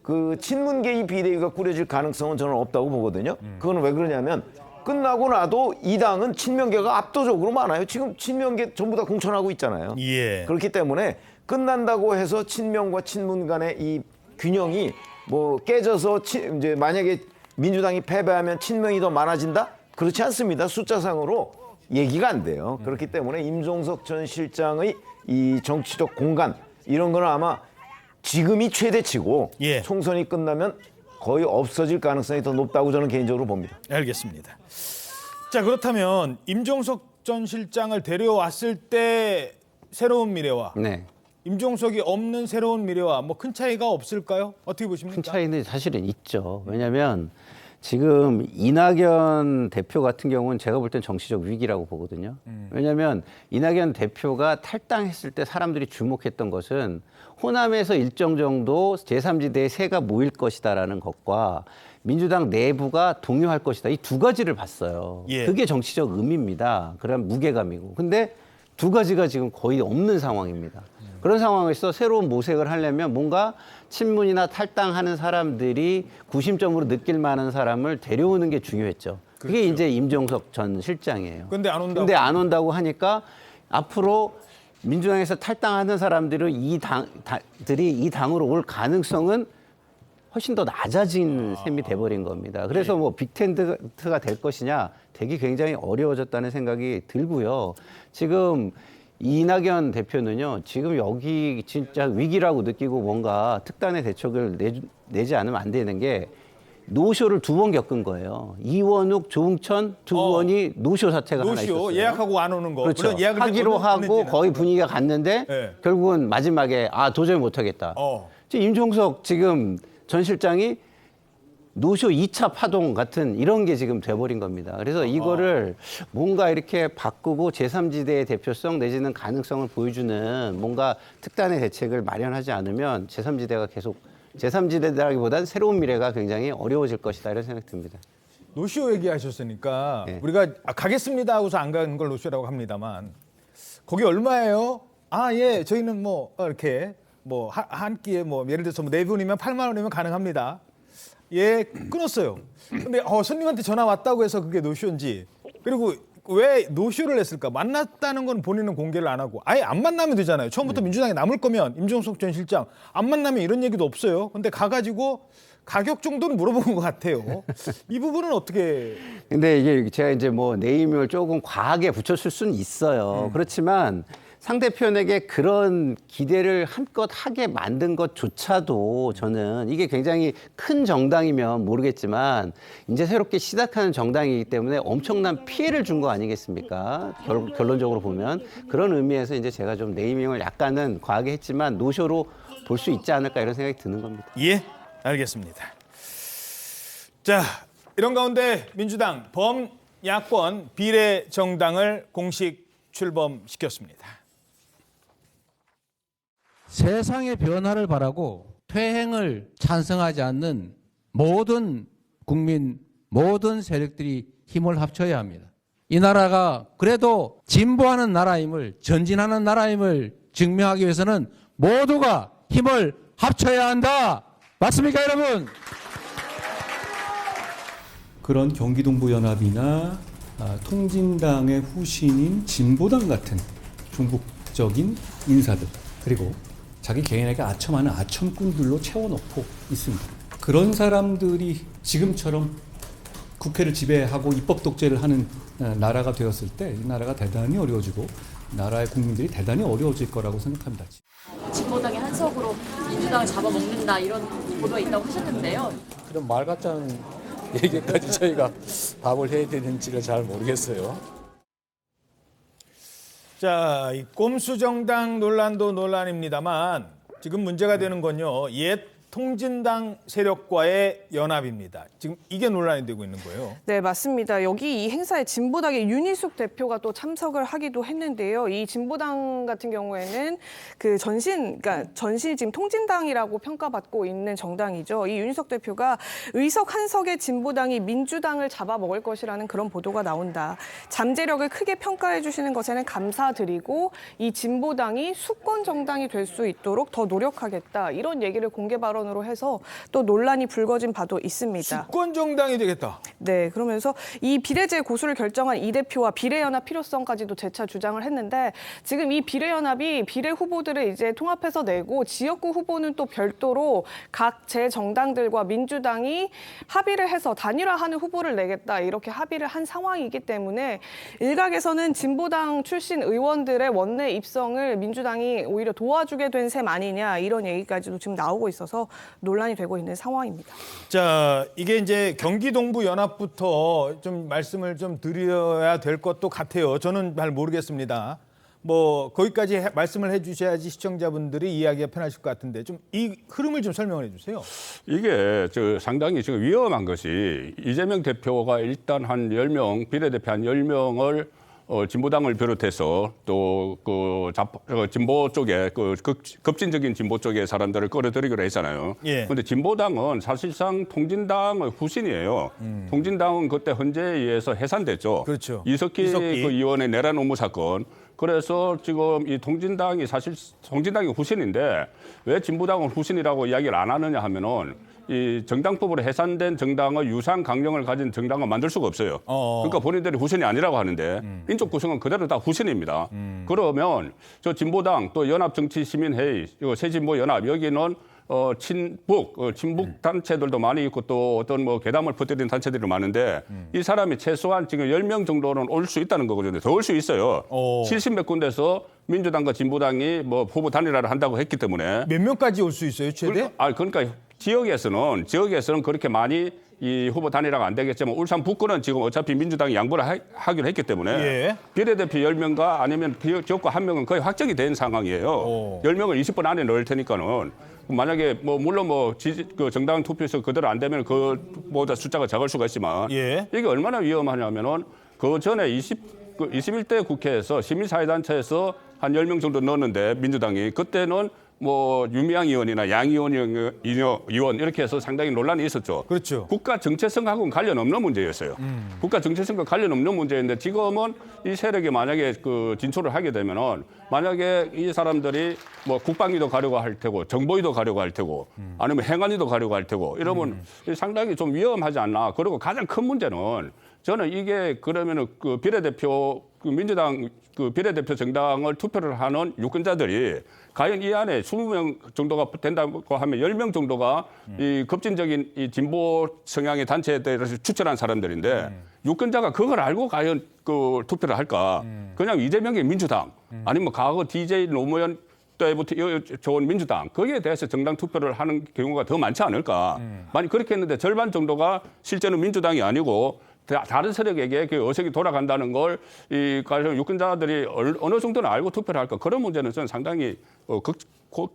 [SPEAKER 7] 그 친문계의 비대위가 꾸려질 가능성은 저는 없다고 보거든요. 그건 왜 그러냐면 끝나고 나도 이 당은 친명계가 압도적으로 많아요. 지금 친명계 전부 다 공천하고 있잖아요.
[SPEAKER 1] 예.
[SPEAKER 7] 그렇기 때문에 끝난다고 해서 친명과 친문 간의 이 균형이 뭐 깨져서 이제 만약에 민주당이 패배하면 친명이 더 많아진다? 그렇지 않습니다. 숫자상으로 얘기가 안 돼요. 그렇기 때문에 임종석 전 실장의 이 정치적 공간 이런 거는 아마 지금이 최대치고
[SPEAKER 1] 예.
[SPEAKER 7] 총선이 끝나면 거의 없어질 가능성이 더 높다고 저는 개인적으로 봅니다.
[SPEAKER 1] 알겠습니다. 자, 그렇다면 임종석 전 실장을 데려왔을 때 새로운 미래와
[SPEAKER 10] 네.
[SPEAKER 1] 임종석이 없는 새로운 미래와 뭐 큰 차이가 없을까요? 어떻게 보십니까?
[SPEAKER 10] 큰 차이는 사실은 있죠. 왜냐하면 지금 이낙연 대표 같은 경우는 제가 볼 땐 정치적 위기라고 보거든요. 왜냐하면 이낙연 대표가 탈당했을 때 사람들이 주목했던 것은 호남에서 일정 정도 제3지대에 새가 모일 것이다라는 것과 민주당 내부가 동요할 것이다. 이 두 가지를 봤어요.
[SPEAKER 1] 예.
[SPEAKER 10] 그게 정치적 의미입니다. 그런 무게감이고. 근데 두 가지가 지금 거의 없는 상황입니다. 그런 상황에서 새로운 모색을 하려면 뭔가 친문이나 탈당하는 사람들이 구심점으로 느낄 만한 사람을 데려오는 게 중요했죠. 그게
[SPEAKER 1] 그렇죠.
[SPEAKER 10] 이제 임종석 전 실장이에요.
[SPEAKER 1] 근데 안 온다고.
[SPEAKER 10] 근데 안 온다고 하니까 앞으로 민주당에서 탈당하는 사람들은 들이 이 당으로 올 가능성은 훨씬 더 낮아진 셈이 돼버린 겁니다. 그래서 뭐 빅텐트가 될 것이냐 되게 굉장히 어려워졌다는 생각이 들고요. 지금 이낙연 대표는요, 지금 여기 진짜 위기라고 느끼고 뭔가 특단의 대책을 내지 않으면 안 되는 게 노쇼를 2번 겪은 거예요. 이원욱, 조응천 두 의원이 노쇼 사태가 하나 있었어요.
[SPEAKER 1] 노쇼 예약하고 안 오는 거.
[SPEAKER 10] 그렇죠.
[SPEAKER 1] 물론 예약을
[SPEAKER 10] 하기로 하고
[SPEAKER 1] 했는지는.
[SPEAKER 10] 거의 분위기가 갔는데
[SPEAKER 1] 네.
[SPEAKER 10] 결국은 마지막에 도저히 못하겠다. 지금 임종석 지금 전 실장이 노쇼 2차 파동 같은 이런 게 지금 돼버린 겁니다. 그래서 이거를 뭔가 이렇게 바꾸고 제3지대의 대표성 내지는 가능성을 보여주는 뭔가 특단의 대책을 마련하지 않으면 제3지대가 계속 제3지대라기보다는 새로운 미래가 굉장히 어려워질 것이다 이런 생각이 듭니다.
[SPEAKER 1] 노쇼 얘기하셨으니까
[SPEAKER 10] 네.
[SPEAKER 1] 우리가 가겠습니다 하고서 안 가는 걸 노쇼라고 합니다만 거기 얼마예요? 예, 저희는 뭐 이렇게 뭐 한 끼에 뭐 예를 들어서 뭐 4분이면 8만 원이면 가능합니다. 예, 끊었어요. 근데 손님한테 전화 왔다고 해서 그게 노쇼인지, 그리고 왜 노쇼를 했을까? 만났다는 건 본인은 공개를 안 하고 아예 안 만나면 되잖아요. 처음부터 민주당에 남을 거면 임종석 전 실장 안 만나면 이런 얘기도 없어요. 근데 가가지고 가격 정도는 물어본 것 같아요. 이 부분은 어떻게?
[SPEAKER 10] 근데 이게 제가 이제 뭐 네이밍을 조금 과하게 붙였을 수는 있어요. 그렇지만 상대편에게 그런 기대를 한껏 하게 만든 것조차도 저는 이게 굉장히 큰 정당이면 모르겠지만 이제 새롭게 시작하는 정당이기 때문에 엄청난 피해를 준 거 아니겠습니까? 결론적으로 보면 그런 의미에서 이제 제가 좀 네이밍을 약간은 과하게 했지만 노쇼로 볼 수 있지 않을까 이런 생각이 드는 겁니다.
[SPEAKER 1] 예, 알겠습니다. 자, 이런 가운데 민주당 범야권 비례 정당을 공식 출범시켰습니다.
[SPEAKER 17] 세상의 변화를 바라고 퇴행을 찬성하지 않는 모든 국민, 모든 세력들이 힘을 합쳐야 합니다. 이 나라가 그래도 진보하는 나라임을, 전진하는 나라임을 증명하기 위해서는 모두가 힘을 합쳐야 한다. 맞습니까, 여러분?
[SPEAKER 4] 그런 경기동부연합이나 통진당의 후신인 진보당 같은 중국적인 인사들, 그리고 자기 개인에게 아첨하는 아첨꾼들로 채워놓고 있습니다. 그런 사람들이 지금처럼 국회를 지배하고 입법 독재를 하는 나라가 되었을 때 이 나라가 대단히 어려워지고 나라의 국민들이 대단히 어려워질 거라고 생각합니다.
[SPEAKER 18] 진보당의 한석으로 민주당을 잡아먹는다 이런 보도가 있다고 하셨는데요.
[SPEAKER 13] 그런 말 같지 않은 얘기까지 저희가 답을 해야 되는지를 잘 모르겠어요.
[SPEAKER 1] 자, 이 꼼수 정당 논란도 논란입니다만 지금 문제가 되는 건요. 옛 통진당 세력과의 연합입니다. 지금 이게 논란이 되고 있는 거예요.
[SPEAKER 6] 네, 맞습니다. 여기 이 행사에 진보당의 윤희숙 대표가 또 참석을 하기도 했는데요. 이 진보당 같은 경우에는 그 전신이 지금 통진당이라고 평가받고 있는 정당이죠. 이 윤희숙 대표가 의석 한 석의 진보당이 민주당을 잡아먹을 것이라는 그런 보도가 나온다. 잠재력을 크게 평가해 주시는 것에는 감사드리고 이 진보당이 수권 정당이 될 수 있도록 더 노력하겠다. 이런 얘기를 공개 발언으로 해서 또 논란이 불거진 바도 있습니다.
[SPEAKER 1] 수권 정당이 되겠다.
[SPEAKER 6] 네, 그러면서 이 비례제 고수를 결정한 이 대표와 비례연합 필요성까지도 재차 주장을 했는데 지금 이 비례연합이 비례 후보들을 이제 통합해서 내고 지역구 후보는 또 별도로 각 재정당들과 민주당이 합의를 해서 단일화하는 후보를 내겠다 이렇게 합의를 한 상황이기 때문에 일각에서는 진보당 출신 의원들의 원내 입성을 민주당이 오히려 도와주게 된 셈 아니냐 이런 얘기까지도 지금 나오고 있어서 논란이 되고 있는 상황입니다.
[SPEAKER 1] 자, 이게 이제 경기동부연합부터 좀 말씀을 좀 드려야 될 것도 같아요. 저는 잘 모르겠습니다. 뭐 거기까지 말씀을 해주셔야지 시청자분들이 이해하기가 편하실 것 같은데 좀 이 흐름을 좀 설명을 해주세요.
[SPEAKER 9] 이게 상당히 지금 위험한 것이 이재명 대표가 일단 한 10명, 비례대표 한 10명을 진보당을 비롯해서 또 진보 쪽에 급진적인 진보 쪽의 사람들을 끌어들이기로 했잖아요. 그런데
[SPEAKER 1] 예.
[SPEAKER 9] 진보당은 사실상 통진당의 후신이에요. 통진당은 그때 헌재에 의해서 해산됐죠.
[SPEAKER 1] 그렇죠.
[SPEAKER 9] 이석기 그 의원의 내란 업무 사건. 그래서 지금 이 통진당이 사실 통진당이 후신인데 왜 진보당은 후신이라고 이야기를 안 하느냐 하면은 이 정당법으로 해산된 정당의 유상 강령을 가진 정당은 만들 수가 없어요. 그러니까 본인들이 후신이 아니라고 하는데 인적 구성은 그대로 다 후신입니다. 그러면 저 진보당 또 연합정치시민회의, 이거 새진보연합 여기는 친북 단체들도 많이 있고 또 어떤 뭐 괴담을 퍼뜨리는 단체들이 많은데 이 사람이 최소한 지금 10명 정도는 올 수 있다는 거거든요. 더 올 수 있어요. 70몇 군데서 민주당과 진보당이 뭐 후보 단일화를 한다고 했기 때문에
[SPEAKER 1] 몇 명까지 올 수 있어요, 최대?
[SPEAKER 9] 그러니까 지역에서는 그렇게 많이 이 후보 단일화가 안 되겠지만 울산 북구는 지금 어차피 민주당이 양보를 하기로 했기 때문에
[SPEAKER 1] 예.
[SPEAKER 9] 비례대표 10명과 아니면 지역구 1명은 거의 확정이 된 상황이에요. 10명을 20분 안에 넣을 테니까는 만약에 물론 그 정당 투표에서 그대로 안 되면 그보다 숫자가 작을 수가 있지만
[SPEAKER 1] 예.
[SPEAKER 9] 이게 얼마나 위험하냐면은 그 전에 21대 국회에서 시민사회단체에서 한 10명 정도 넣었는데 민주당이 그때는 유미양 의원이나 양의원 의원 이렇게 해서 상당히 논란이 있었죠.
[SPEAKER 1] 그렇죠.
[SPEAKER 9] 국가 정체성하고는 관련 없는 문제였어요. 국가 정체성과 관련 없는 문제인데 지금은 이 세력이 만약에 진출을 하게 되면은 만약에 이 사람들이 국방위도 가려고 할 테고 정보위도 가려고 할 테고 아니면 행안위도 가려고 할 테고 이러면 상당히 좀 위험하지 않나. 그리고 가장 큰 문제는 저는 이게 그러면은 비례대표 그 민주당 그 비례대표 정당을 투표를 하는 유권자들이 과연 이 안에 20명 정도가 된다고 하면 10명 정도가 이 급진적인 이 진보 성향의 단체에 대해서 추천한 사람들인데 유권자가 그걸 알고 과연 그 투표를 할까? 그냥 이재명의 민주당 아니면 과거 DJ 노무현 때부터 좋은 민주당 거기에 대해서 정당 투표를 하는 경우가 더 많지 않을까? 만약 그렇게 했는데 절반 정도가 실제는 민주당이 아니고 다른 세력에게 그 의석이 돌아간다는 걸 이 유권자들이 어느 정도는 알고 투표를 할까? 그런 문제는 저는 상당히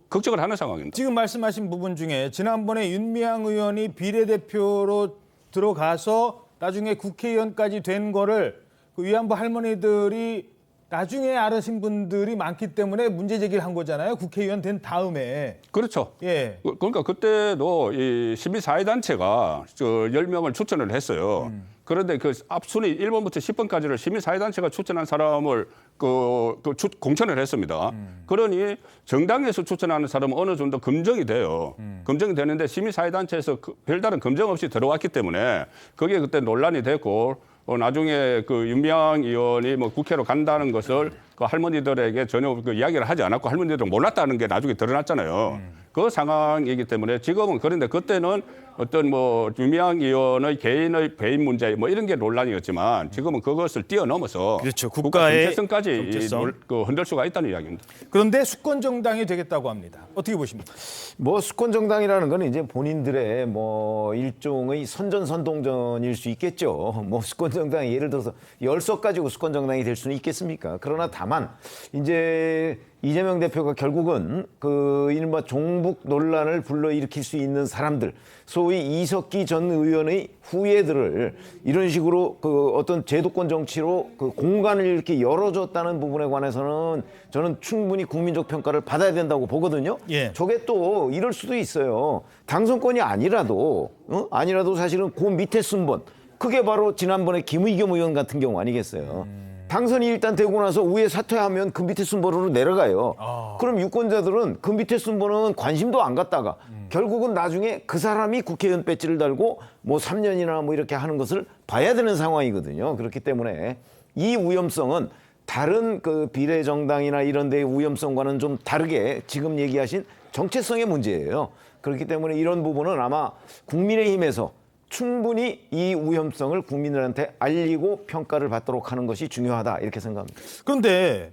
[SPEAKER 9] 걱정을 하는 상황입니다.
[SPEAKER 1] 지금 말씀하신 부분 중에 지난번에 윤미향 의원이 비례대표로 들어가서 나중에 국회의원까지 된 거를 그 위안부 할머니들이 나중에 알으신 분들이 많기 때문에 문제 제기를 한 거잖아요. 국회의원 된 다음에.
[SPEAKER 9] 그렇죠.
[SPEAKER 1] 예.
[SPEAKER 9] 그러니까 그때도 이 시민사회단체가 10명을 추천을 했어요. 그런데 그 앞순위 1번부터 10번까지를 시민사회단체가 추천한 사람을 공천을 했습니다. 그러니 정당에서 추천하는 사람은 어느 정도 검증이 돼요. 검증이 되는데 시민사회단체에서 별다른 검증 없이 들어왔기 때문에 그게 그때 논란이 됐고 나중에 그 윤미향 의원이 뭐 국회로 간다는 것을 그 할머니들에게 전혀 그 이야기를 하지 않았고 할머니들은 몰랐다는 게 나중에 드러났잖아요. 그 상황이기 때문에 지금은 그런데 그때는 어떤 뭐 윤미향 의원의 개인의 배임 문제 뭐 이런 게 논란이었지만 지금은 그것을 뛰어넘어서
[SPEAKER 1] 그렇죠.
[SPEAKER 9] 국가
[SPEAKER 1] 국가의
[SPEAKER 9] 정체성까지
[SPEAKER 1] 정체성.
[SPEAKER 9] 흔들 수가 있다는 이야기입니다.
[SPEAKER 1] 그런데 수권 정당이 되겠다고 합니다. 어떻게 보십니까?
[SPEAKER 7] 뭐 수권 정당이라는 건 이제 본인들의 뭐 일종의 선전선동전일 수 있겠죠. 뭐 수권 정당이 예를 들어서 10석 가지고 수권 정당이 될 수는 있겠습니까? 그러나 다만 이제 이재명 대표가 결국은 그 이른바 종북 논란을 불러일으킬 수 있는 사람들, 소위 이석기 전 의원의 후예들을 이런 식으로 그 어떤 제도권 정치로 그 공간을 이렇게 열어줬다는 부분에 관해서는 저는 충분히 국민적 평가를 받아야 된다고 보거든요.
[SPEAKER 1] 예.
[SPEAKER 7] 저게 또 이럴 수도 있어요. 당선권이 아니라도 사실은 그 밑에 순번, 그게 바로 지난번에 김의겸 의원 같은 경우 아니겠어요. 당선이 일단 되고 나서 위에 사퇴하면 그 밑에 순번으로 내려가요. 그럼 유권자들은 그 밑에 순번은 관심도 안 갖다가 결국은 나중에 그 사람이 국회의원 배지를 달고 뭐 3년이나 뭐 이렇게 하는 것을 봐야 되는 상황이거든요. 그렇기 때문에 이 위험성은 다른 그 비례정당이나 이런 데의 위험성과는 좀 다르게 지금 얘기하신 정체성의 문제예요. 그렇기 때문에 이런 부분은 아마 국민의힘에서 충분히 이 위험성을 국민들한테 알리고 평가를 받도록 하는 것이 중요하다 이렇게 생각합니다.
[SPEAKER 1] 그런데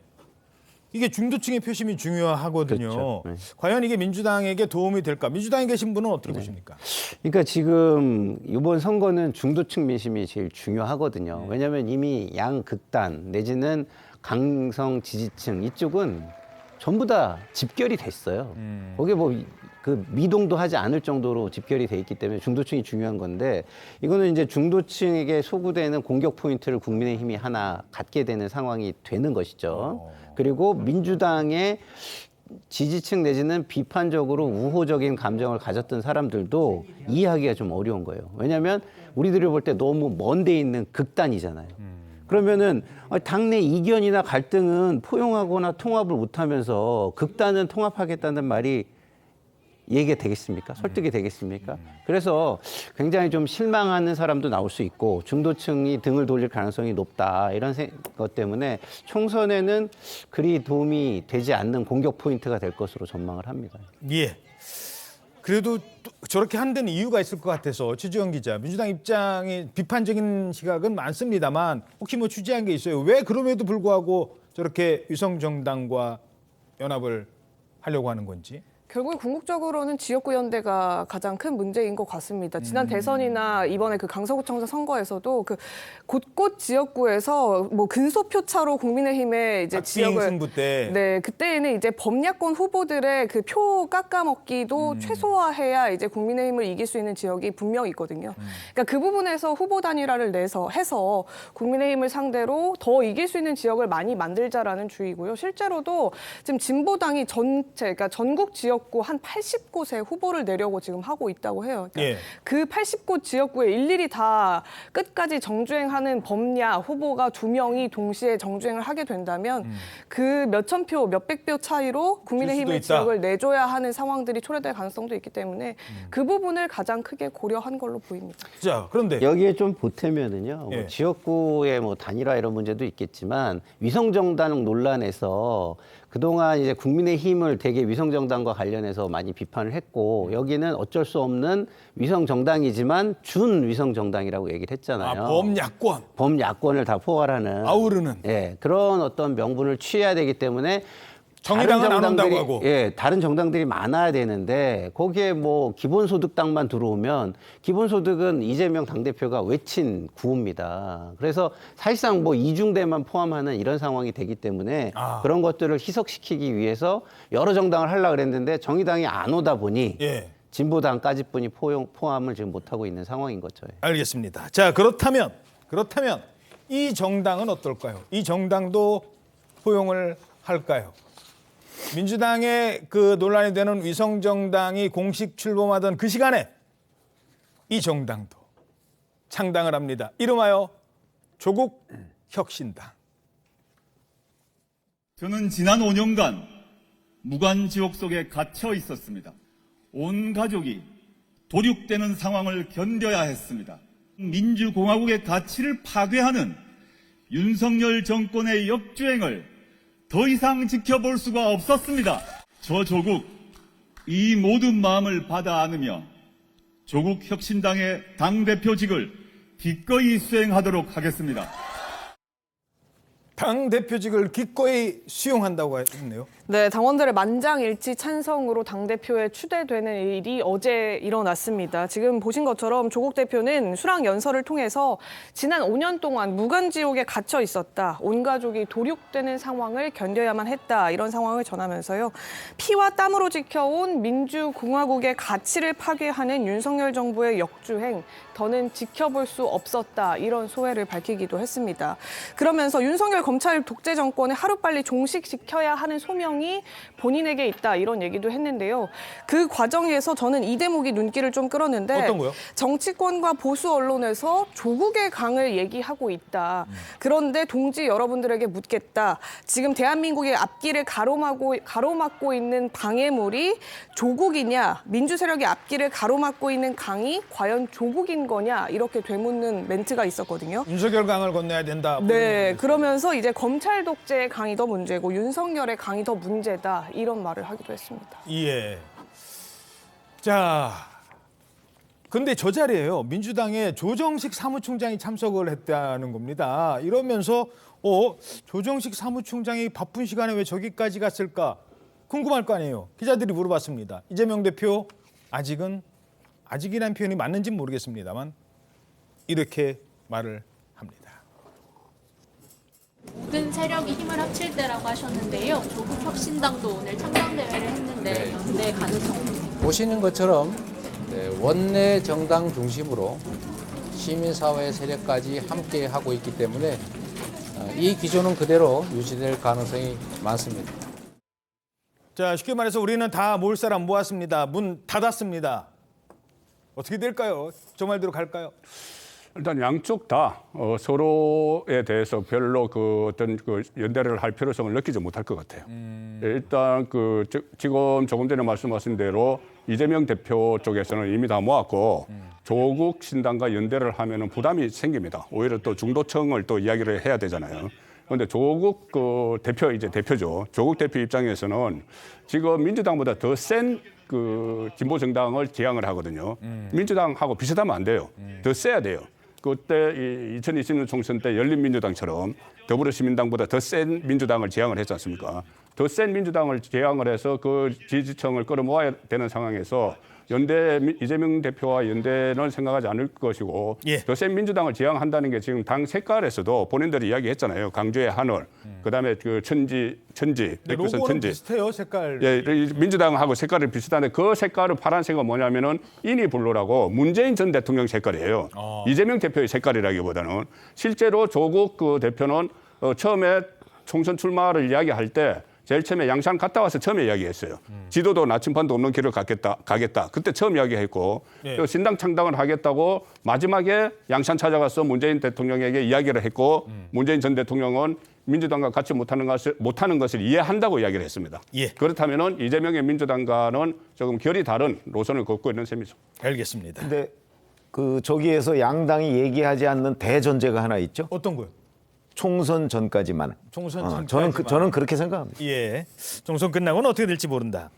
[SPEAKER 1] 이게 중도층의 표심이 중요하거든요.
[SPEAKER 10] 그렇죠. 네.
[SPEAKER 1] 과연 이게 민주당에게 도움이 될까? 민주당에 계신 분은 어떻게 보십니까?
[SPEAKER 10] 그러니까 지금 이번 선거는 중도층 민심이 제일 중요하거든요. 왜냐하면 이미 양극단 내지는 강성 지지층 이쪽은 전부 다 집결이 됐어요. 거기에 뭐 그 미동도 하지 않을 정도로 집결이 돼 있기 때문에 중도층이 중요한 건데 이거는 이제 중도층에게 소구되는 공격 포인트를 국민의힘이 하나 갖게 되는 상황이 되는 것이죠. 그리고 민주당의 지지층 내지는 비판적으로 우호적인 감정을 가졌던 사람들도 이해하기가 좀 어려운 거예요. 왜냐하면 우리들이 볼 때 너무 먼 데 있는 극단이잖아요. 그러면은 당내 이견이나 갈등은 포용하거나 통합을 못하면서 극단은 통합하겠다는 말이 얘기가 되겠습니까? 설득이 되겠습니까? 그래서 굉장히 좀 실망하는 사람도 나올 수 있고 중도층이 등을 돌릴 가능성이 높다 이런 것 때문에 총선에는 그리 도움이 되지 않는 공격 포인트가 될 것으로 전망을 합니다.
[SPEAKER 1] 예. 그래도 저렇게 한 데는 이유가 있을 것 같아서 최주영 기자, 민주당 입장이 비판적인 시각은 많습니다만 혹시 뭐 취재한 게 있어요? 왜 그럼에도 불구하고 저렇게 위성정당과 연합을 하려고 하는 건지?
[SPEAKER 6] 결국 궁극적으로는 지역구 연대가 가장 큰 문제인 것 같습니다. 지난 대선이나 이번에 그 강서구청장 선거에서도 그 곳곳 지역구에서 뭐 근소표 차로 국민의힘의 이제 지역을
[SPEAKER 1] 승부 때.
[SPEAKER 6] 네, 그때에는 이제 범야권 후보들의 그 표 깎아먹기도 최소화해야 이제 국민의힘을 이길 수 있는 지역이 분명히 있거든요. 그러니까 그 부분에서 후보 단일화를 해서 국민의힘을 상대로 더 이길 수 있는 지역을 많이 만들자라는 주의고요. 실제로도 지금 진보당이 그러니까 전국 지역 지역구 한 80곳에 후보를 내려고 지금 하고 있다고 해요. 그러니까
[SPEAKER 1] 예.
[SPEAKER 6] 그 80곳 지역구에 일일이 다 끝까지 정주행하는 범야 후보가 2명이 동시에 정주행을 하게 된다면 그 몇천 표, 몇백 표 차이로 국민의힘의
[SPEAKER 1] 있다.
[SPEAKER 6] 지역을 내줘야 하는 상황들이 초래될 가능성도 있기 때문에 그 부분을 가장 크게 고려한 걸로 보입니다.
[SPEAKER 1] 자, 그런데
[SPEAKER 10] 여기에 좀 보태면은요.
[SPEAKER 1] 예.
[SPEAKER 10] 뭐 지역구의 뭐 단일화 이런 문제도 있겠지만 위성정당 논란에서 그동안 이제 국민의힘을 되게 위성정당과 관련해서 많이 비판을 했고 여기는 어쩔 수 없는 위성정당이지만 준 위성정당이라고 얘기를 했잖아요.
[SPEAKER 1] 범야권.
[SPEAKER 10] 범야권을 다 포괄하는
[SPEAKER 1] 아우르는.
[SPEAKER 10] 예, 그런 어떤 명분을 취해야 되기 때문에
[SPEAKER 1] 정의당은 안 온다고 하고.
[SPEAKER 10] 예, 다른 정당들이 많아야 되는데 거기에 뭐 기본소득당만 들어오면 기본소득은 이재명 당대표가 외친 구호입니다. 그래서 사실상 뭐 이중대만 포함하는 이런 상황이 되기 때문에 그런 것들을 희석시키기 위해서 여러 정당을 하려고 그랬는데 정의당이 안 오다 보니
[SPEAKER 1] 예.
[SPEAKER 10] 진보당까지뿐이 포함을 지금 못하고 있는 상황인 거죠.
[SPEAKER 1] 알겠습니다. 자, 그렇다면 이 정당은 어떨까요? 이 정당도 포용을 할까요? 민주당의 그 논란이 되는 위성정당이 공식 출범하던 그 시간에 이 정당도 창당을 합니다. 이름하여 조국혁신당.
[SPEAKER 12] 저는 지난 5년간 무관지옥 속에 갇혀 있었습니다. 온 가족이 도륙되는 상황을 견뎌야 했습니다. 민주공화국의 가치를 파괴하는 윤석열 정권의 역주행을 더 이상 지켜볼 수가 없었습니다. 저 조국, 이 모든 마음을 받아 안으며 조국혁신당의 당대표직을 기꺼이 수행하도록 하겠습니다.
[SPEAKER 1] 당대표직을 기꺼이 수용한다고 했네요.
[SPEAKER 6] 네, 당원들의 만장일치 찬성으로 당대표에 추대되는 일이 어제 일어났습니다. 지금 보신 것처럼 조국 대표는 수락 연설을 통해서 지난 5년 동안 무관지옥에 갇혀 있었다. 온 가족이 도륙되는 상황을 견뎌야만 했다. 이런 상황을 전하면서요. 피와 땀으로 지켜온 민주공화국의 가치를 파괴하는 윤석열 정부의 역주행, 더는 지켜볼 수 없었다. 이런 소회를 밝히기도 했습니다. 그러면서 윤석열 검찰 독재 정권을 하루빨리 종식시켜야 하는 소명이 본인에게 있다. 이런 얘기도 했는데요. 그 과정에서 저는 이 대목이 눈길을 좀 끌었는데
[SPEAKER 1] 어떤 거요?
[SPEAKER 6] 정치권과 보수 언론에서 조국의 강을 얘기하고 있다. 그런데 동지 여러분들에게 묻겠다. 지금 대한민국의 앞길을 가로막고 있는 방해물이 조국이냐, 민주 세력의 앞길을 가로막고 있는 강이 과연 조국인 거냐, 이렇게 되묻는 멘트가 있었거든요.
[SPEAKER 1] 윤석열 강을 건너야 된다.
[SPEAKER 6] 네, 그러면서 이제 검찰 독재의 강이 더 문제고 윤석열의 강이 더 문제다, 이런 말을 하기도 했습니다.
[SPEAKER 1] 예. 자, 근데 저 자리에요. 민주당의 조정식 사무총장이 참석을 했다는 겁니다. 이러면서 조정식 사무총장이 바쁜 시간에 왜 저기까지 갔을까 궁금할 거 아니에요. 기자들이 물어봤습니다. 이재명 대표 아직이라는 표현이 맞는지는 모르겠습니다만 이렇게 말을 합니다.
[SPEAKER 18] 모든 세력이 힘을 합칠 때라고 하셨는데요. 조국혁신당도 오늘 창당대회를 했는데 연대 가능성.
[SPEAKER 17] 보시는 것처럼 원내 정당 중심으로 시민사회 세력까지 함께 하고 있기 때문에 이 기조는 그대로 유지될 가능성이 많습니다.
[SPEAKER 1] 자, 쉽게 말해서 우리는 다 모을 사람 모았습니다. 문 닫았습니다. 어떻게 될까요? 저 말대로 갈까요?
[SPEAKER 9] 일단 양쪽 다 서로에 대해서 별로 어떤 연대를 할 필요성을 느끼지 못할 것 같아요. 일단 지금 조금 전에 말씀하신 대로 이재명 대표 쪽에서는 이미 다 모았고 조국 신당과 연대를 하면은 부담이 생깁니다. 오히려 또 중도층을 또 이야기를 해야 되잖아요. 그런데 조국 대표죠. 조국 대표 입장에서는 지금 민주당보다 더 센 진보 정당을 지향을 하거든요. 민주당하고 비슷하면 안 돼요. 더 세야 돼요. 그때 2020년 총선 때 열린민주당처럼 더불어시민당보다 더 센 민주당을 지향을 했지 않습니까? 더 센 민주당을 지향을 해서 그 지지층을 끌어모아야 되는 상황에서 이재명 대표와 연대는 생각하지 않을 것이고 더 센 민주당을 지향한다는 게 지금 당 색깔에서도 본인들이 이야기했잖아요. 강조의 하늘, 그다음에 천지,
[SPEAKER 1] 로고는
[SPEAKER 9] 천지.
[SPEAKER 1] 비슷해요, 색깔.
[SPEAKER 9] 예, 민주당하고 색깔이 비슷한데 그 색깔은 파란색은 뭐냐면은 인이블루라고 문재인 전 대통령 색깔이에요. 이재명 대표의 색깔이라기보다는 실제로 조국 대표는 처음에 총선 출마를 이야기할 때 제일 처음에 양산 갔다 와서 처음에 이야기했어요. 지도도 나침반도 없는 길을 가겠다. 그때 처음 이야기했고
[SPEAKER 1] 예.
[SPEAKER 9] 또 신당 창당을 하겠다고 마지막에 양산 찾아가서 문재인 대통령에게 이야기를 했고 문재인 전 대통령은 민주당과 같이 못하는 것을 이해한다고 이야기를 했습니다.
[SPEAKER 1] 예.
[SPEAKER 9] 그렇다면은 이재명의 민주당과는 조금 결이 다른 노선을 걷고 있는 셈이죠.
[SPEAKER 1] 알겠습니다.
[SPEAKER 7] 근데 그 저기에서 양당이 얘기하지 않는 대전제가 하나 있죠.
[SPEAKER 1] 어떤 거요?
[SPEAKER 7] 총선 전까지만.
[SPEAKER 1] 총선
[SPEAKER 7] 저는
[SPEAKER 1] 전까지만.
[SPEAKER 7] 저는 그렇게 생각합니다.
[SPEAKER 1] 예. 총선 끝나고는 어떻게 될지 모른다.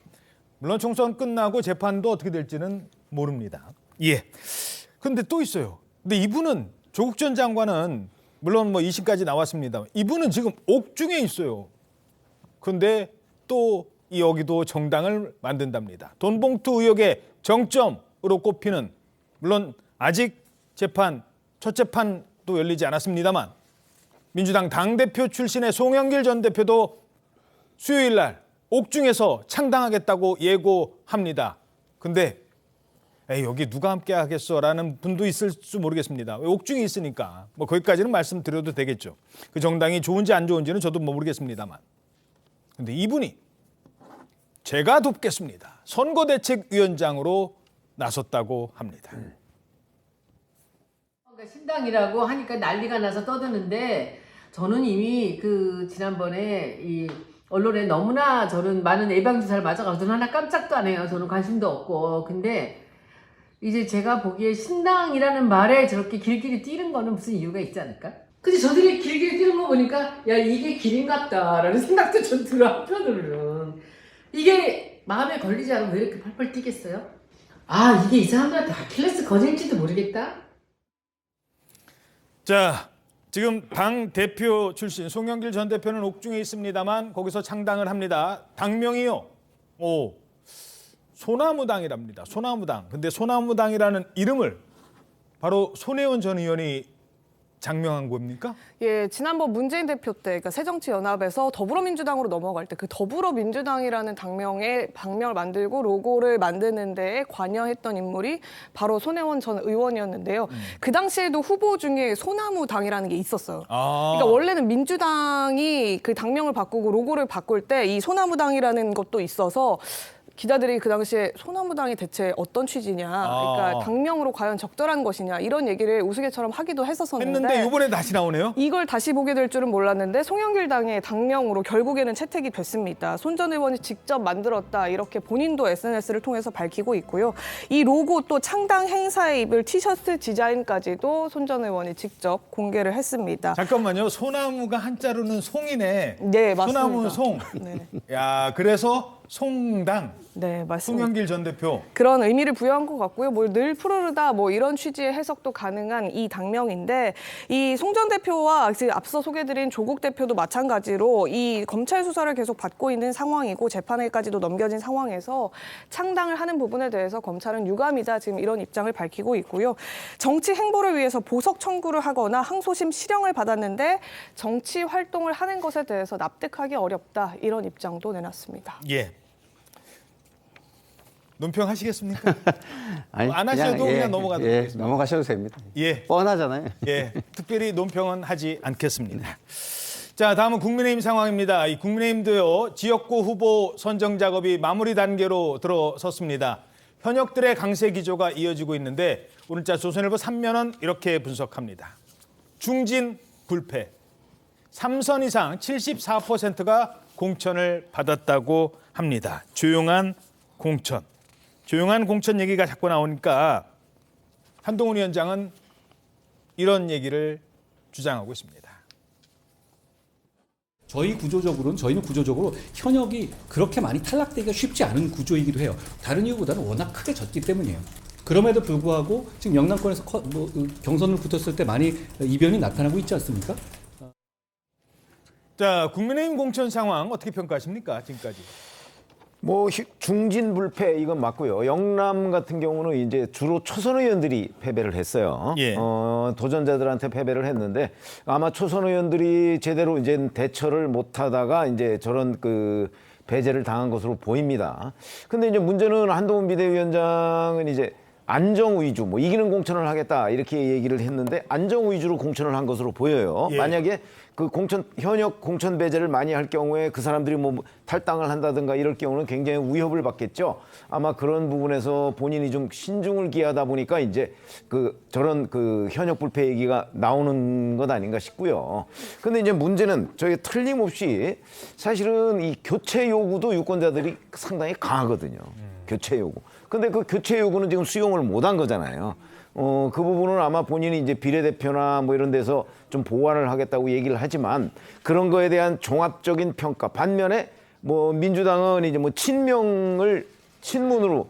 [SPEAKER 1] 물론 총선 끝나고 재판도 어떻게 될지는 모릅니다. 예. 근데 또 있어요. 근데 이분은 조국 전 장관은 물론 뭐 2심까지 나왔습니다. 이분은 지금 옥중에 있어요. 근데 또 여기도 정당을 만든답니다. 돈봉투 의혹의 정점으로 꼽히는 물론 아직 재판 첫 재판도 열리지 않았습니다만 민주당 당대표 출신의 송영길 전 대표도 수요일 날 옥중에서 창당하겠다고 예고합니다. 근데 여기 누가 함께 하겠어라는 분도 있을지 모르겠습니다. 옥중에 있으니까 뭐 거기까지는 말씀드려도 되겠죠. 그 정당이 좋은지 안 좋은지는 저도 뭐 모르겠습니다만. 근데 이분이 제가 돕겠습니다. 선거대책위원장으로 나섰다고 합니다.
[SPEAKER 19] 신당이라고 하니까 난리가 나서 떠드는데 저는 이미 그 지난번에 이 언론에 너무나 저는 많은 예방주사를 맞아가지고 저는 하나 깜짝도 안 해요. 저는 관심도 없고. 근데 이제 제가 보기에 신당이라는 말에 저렇게 길길이 뛰는 거는 무슨 이유가 있지 않을까? 근데 저들이 길길이 뛰는 거 보니까 야 이게 길인갑다라는 생각도 좀 들어 한편으로는. 이게 마음에 걸리지 않으면 왜 이렇게 펄펄 뛰겠어요? 아 이게 이 사람들한테 아킬레스 건일지도 모르겠다.
[SPEAKER 1] 자, 지금 당 대표 출신 송영길 전 대표는 옥중에 있습니다만 거기서 창당을 합니다. 당명이요. 소나무당이랍니다. 소나무당. 근데 소나무당이라는 이름을 바로 손혜원 전 의원이 장명한 겁니까?
[SPEAKER 6] 예, 지난번 문재인 대표 때, 그러니까 새정치연합에서 더불어민주당으로 넘어갈 때 그 더불어민주당이라는 당명을 만들고 로고를 만드는 데에 관여했던 인물이 바로 손혜원 전 의원이었는데요. 그 당시에도 후보 중에 소나무당이라는 게 있었어요. 그러니까 원래는 민주당이 그 당명을 바꾸고 로고를 바꿀 때 이 소나무당이라는 것도 있어서 기자들이 그 당시에 소나무당이 대체 어떤 취지냐, 그러니까 당명으로 과연 적절한 것이냐 이런 얘기를 우스개처럼 하기도 했었는데
[SPEAKER 1] 이번에 다시 나오네요.
[SPEAKER 6] 이걸 다시 보게 될 줄은 몰랐는데 송영길 당의 당명으로 결국에는 채택이 됐습니다. 손 전 의원이 직접 만들었다 이렇게 본인도 SNS를 통해서 밝히고 있고요. 이 로고 또 창당 행사에 입을 티셔츠 디자인까지도 손 전 의원이 직접 공개를 했습니다.
[SPEAKER 1] 잠깐만요. 소나무가 한자로는 송이네.
[SPEAKER 6] 네, 맞습니다.
[SPEAKER 1] 소나무 송.
[SPEAKER 6] 네.
[SPEAKER 1] 야, 그래서 송당.
[SPEAKER 6] 네, 맞습니다.
[SPEAKER 1] 송영길 전 대표.
[SPEAKER 6] 그런 의미를 부여한 것 같고요. 뭐 늘 푸르르다 뭐 이런 취지의 해석도 가능한 이 당명인데 이 송 전 대표와 앞서 소개드린 조국 대표도 마찬가지로 이 검찰 수사를 계속 받고 있는 상황이고 재판에까지도 넘겨진 상황에서 창당을 하는 부분에 대해서 검찰은 유감이다 지금 이런 입장을 밝히고 있고요. 정치 행보를 위해서 보석 청구를 하거나 항소심 실형을 받았는데 정치 활동을 하는 것에 대해서 납득하기 어렵다 이런 입장도 내놨습니다.
[SPEAKER 1] 예. 논평하시겠습니까?
[SPEAKER 10] 아니,
[SPEAKER 1] 안 하셔도 그냥 넘어가도록
[SPEAKER 10] 예,
[SPEAKER 1] 하겠습니다.
[SPEAKER 10] 넘어가셔도 됩니다.
[SPEAKER 1] 예.
[SPEAKER 10] 뻔하잖아요.
[SPEAKER 1] 예. 특별히 논평은 하지 않겠습니다. 자, 다음은 국민의힘 상황입니다. 이 국민의힘도요, 지역구 후보 선정 작업이 마무리 단계로 들어섰습니다. 현역들의 강세 기조가 이어지고 있는데 오늘자 조선일보 3면은 이렇게 분석합니다. 중진 불패. 3선 이상 74%가 공천을 받았다고 합니다. 조용한 공천. 조용한 공천 얘기가 자꾸 나오니까 한동훈 위원장은 이런 얘기를 주장하고 있습니다.
[SPEAKER 4] 저희는 구조적으로 현역이 그렇게 많이 탈락되기가 쉽지 않은 구조이기도 해요. 다른 이유보다는 워낙 크게 졌기 때문이에요. 그럼에도 불구하고 지금 영남권에서 경선을 붙었을 때 많이 이변이 나타나고 있지 않습니까?
[SPEAKER 1] 자, 국민의힘 공천 상황 어떻게 평가하십니까? 지금까지.
[SPEAKER 7] 뭐 중진불패 이건 맞고요. 영남 같은 경우는 이제 주로 초선 의원들이 패배를 했어요.
[SPEAKER 1] 예.
[SPEAKER 7] 도전자들한테 패배를 했는데 아마 초선 의원들이 제대로 이제 대처를 못하다가 이제 저런 그 배제를 당한 것으로 보입니다. 근데 이제 문제는 한동훈 비대위원장은 이제 안정 위주, 뭐 이기는 공천을 하겠다 이렇게 얘기를 했는데 안정 위주로 공천을 한 것으로 보여요.
[SPEAKER 1] 예.
[SPEAKER 7] 만약에 그 현역 공천 배제를 많이 할 경우에 그 사람들이 뭐 탈당을 한다든가 이럴 경우는 굉장히 위협을 받겠죠. 아마 그런 부분에서 본인이 좀 신중을 기하다 보니까 이제 저런 현역 불패 얘기가 나오는 것 아닌가 싶고요. 근데 이제 문제는 저희 틀림없이 사실은 이 교체 요구도 유권자들이 상당히 강하거든요. 교체 요구. 근데 그 교체 요구는 지금 수용을 못한 거잖아요. 그 부분은 아마 본인이 이제 비례대표나 뭐 이런 데서 좀 보완을 하겠다고 얘기를 하지만 그런 거에 대한 종합적인 평가. 반면에 뭐 민주당은 이제 뭐 친명을 친문으로,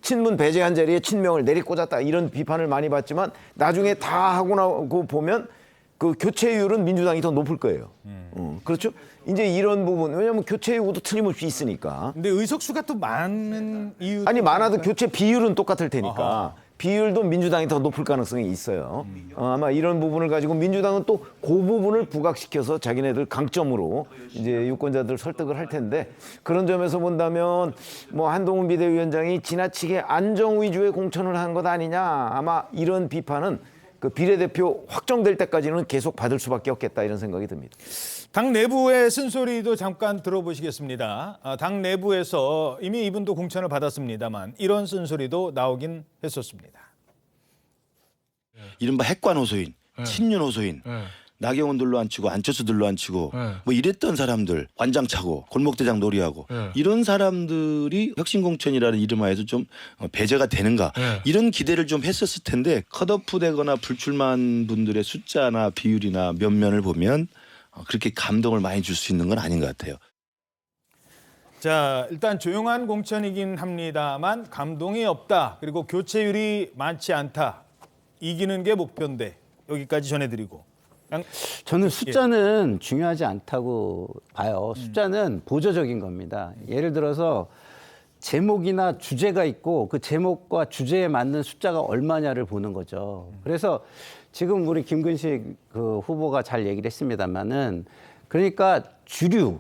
[SPEAKER 7] 친문 배제한 자리에 친명을 내리꽂았다 이런 비판을 많이 받지만 나중에 다 하고 나고 보면 그 교체율은 민주당이 더 높을 거예요. 그렇죠? 이제 이런 부분, 왜냐하면 교체 요구도 틀림없이 있으니까.
[SPEAKER 1] 근데 의석수가 또 많은 이유.
[SPEAKER 7] 아니, 많아도 교체 비율은 똑같을 테니까. 아하. 비율도 민주당이 더 높을 가능성이 있어요. 아마 이런 부분을 가지고 민주당은 또 그 부분을 부각시켜서 자기네들 강점으로 이제 유권자들 설득을 할 텐데 그런 점에서 본다면 뭐 한동훈 비대위원장이 지나치게 안정 위주의 공천을 한 것 아니냐 아마 이런 비판은 그 비례대표 확정될 때까지는 계속 받을 수밖에 없겠다 이런 생각이 듭니다.
[SPEAKER 1] 당 내부의 쓴소리도 잠깐 들어보시겠습니다. 당 내부에서 이미 이분도 공천을 받았습니다만 이런 쓴소리도 나오긴 했었습니다.
[SPEAKER 20] 이른바 핵관 호소인, 친윤 호소인, 나경원 둘러앉히고 안철수 둘러앉히고 뭐 이랬던 사람들 완장차고 골목대장 놀이하고 이런 사람들이 혁신공천이라는 이름하에서 좀 배제가 되는가 이런 기대를 좀 했었을 텐데 컷오프되거나 불출마한 분들의 숫자나 비율이나 면면을 보면 그렇게 감동을 많이 줄 수 있는 건 아닌 것 같아요.
[SPEAKER 1] 자, 일단 조용한 공천이긴 합니다만 감동이 없다. 그리고 교체율이 많지 않다. 이기는 게 목표인데 여기까지 전해드리고.
[SPEAKER 10] 저는 숫자는 중요하지 않다고 봐요. 숫자는 보조적인 겁니다. 예를 들어서 제목이나 주제가 있고 그 제목과 주제에 맞는 숫자가 얼마냐를 보는 거죠. 그래서 지금 우리 김근식 그 후보가 잘 얘기를 했습니다만은 그러니까 주류,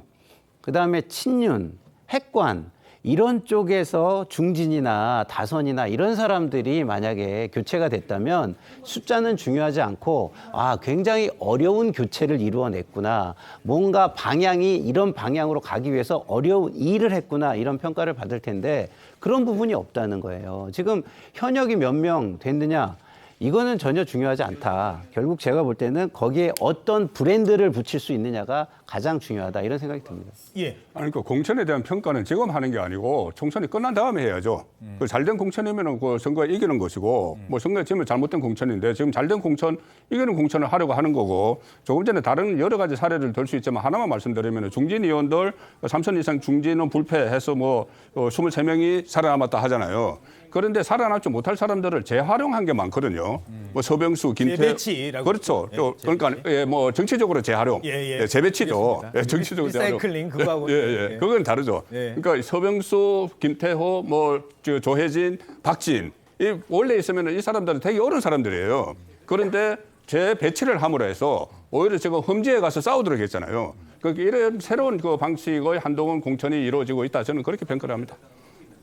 [SPEAKER 10] 그다음에 친윤, 핵관 이런 쪽에서 중진이나 다선이나 이런 사람들이 만약에 교체가 됐다면 숫자는 중요하지 않고 굉장히 어려운 교체를 이루어냈구나. 뭔가 방향이 이런 방향으로 가기 위해서 어려운 일을 했구나. 이런 평가를 받을 텐데 그런 부분이 없다는 거예요. 지금 현역이 몇 명 됐느냐. 이거는 전혀 중요하지 않다. 결국 제가 볼 때는 거기에 어떤 브랜드를 붙일 수 있느냐가 가장 중요하다. 이런 생각이 듭니다.
[SPEAKER 1] 예.
[SPEAKER 9] 아니, 그 공천에 대한 평가는 지금 하는 게 아니고 총선이 끝난 다음에 해야죠. 그 잘된 공천이면은 그 선거에 이기는 것이고 뭐 선거에 지면 잘못된 공천인데 지금 잘된 공천, 이기는 공천을 하려고 하는 거고 조금 전에 다른 여러 가지 사례를 들 수 있지만 하나만 말씀드리면 중진 의원들 3선 이상 중진은 불패해서 뭐 23명이 살아남았다 하잖아요. 그런데 살아남지 못할 사람들을 재활용한 게 많거든요. 뭐 서병수, 김태,
[SPEAKER 1] 재배치라고.
[SPEAKER 9] 그렇죠. 또 그러니까 뭐 정치적으로 재활용, 재배치죠. 정치적으로 재활용.
[SPEAKER 1] 리사이클링 그거하고.
[SPEAKER 9] 그건 다르죠. 그러니까 서병수, 김태호, 뭐 조혜진, 박진 이 원래 있으면 이 사람들은 되게 어려운 사람들이에요. 그런데 재배치를 함으로 해서 오히려 지금 험지에 가서 싸우도록 했잖아요. 그러니까 이런 새로운 그 방식의 한동훈 공천이 이루어지고 있다. 저는 그렇게 평가를 합니다.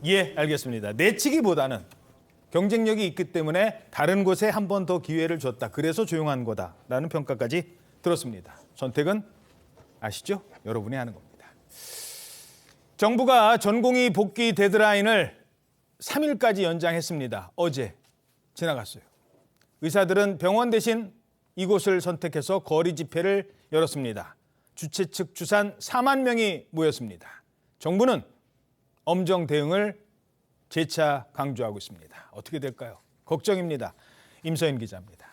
[SPEAKER 1] 예, 알겠습니다. 내치기보다는 경쟁력이 있기 때문에 다른 곳에 한 번 더 기회를 줬다. 그래서 조용한 거다라는 평가까지 들었습니다. 선택은 아시죠? 여러분이 하는 겁니다. 정부가 전공의 복귀 데드라인을 3일까지 연장했습니다. 어제 지나갔어요. 의사들은 병원 대신 이곳을 선택해서 거리 집회를 열었습니다. 주최 측 추산 4만 명이 모였습니다. 정부는 엄정 대응을 재차 강조하고 있습니다. 어떻게 될까요? 걱정입니다. 임서인 기자입니다.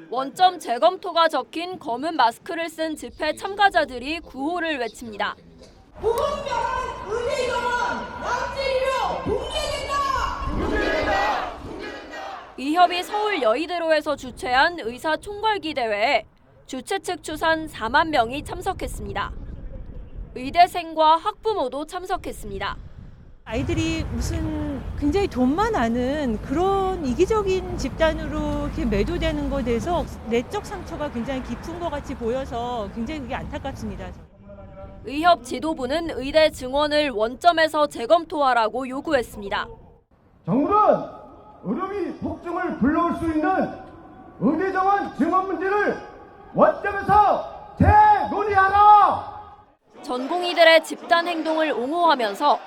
[SPEAKER 21] 원점 재검토가 적힌 검은 마스크를 쓴 집회 참가자들이 구호를 외칩니다.
[SPEAKER 22] 보건병원 의대병원 양질료 공개된다!
[SPEAKER 21] 의협이 서울 여의대로에서 주최한 의사총괄기 대회에 주최 측 추산 4만 명이 참석했습니다. 의대생과 학부모도 참석했습니다.
[SPEAKER 23] 아이들이 무슨 굉장히 돈만 아는 그런 이기적인 집단으로 이렇게 매도되는 것에 대해서 내적 상처가 굉장히 깊은 것 같이 보여서 굉장히 그게 안타깝습니다.
[SPEAKER 21] 의협 지도부는 의대 증원을 원점에서 재검토하라고 요구했습니다.
[SPEAKER 12] 정부는 의료비 폭증을 불러올 수 있는
[SPEAKER 2] 의대정원 증원 문제를 원점에서 재논의하라.
[SPEAKER 21] 전공의들의 집단 행동을 옹호하면서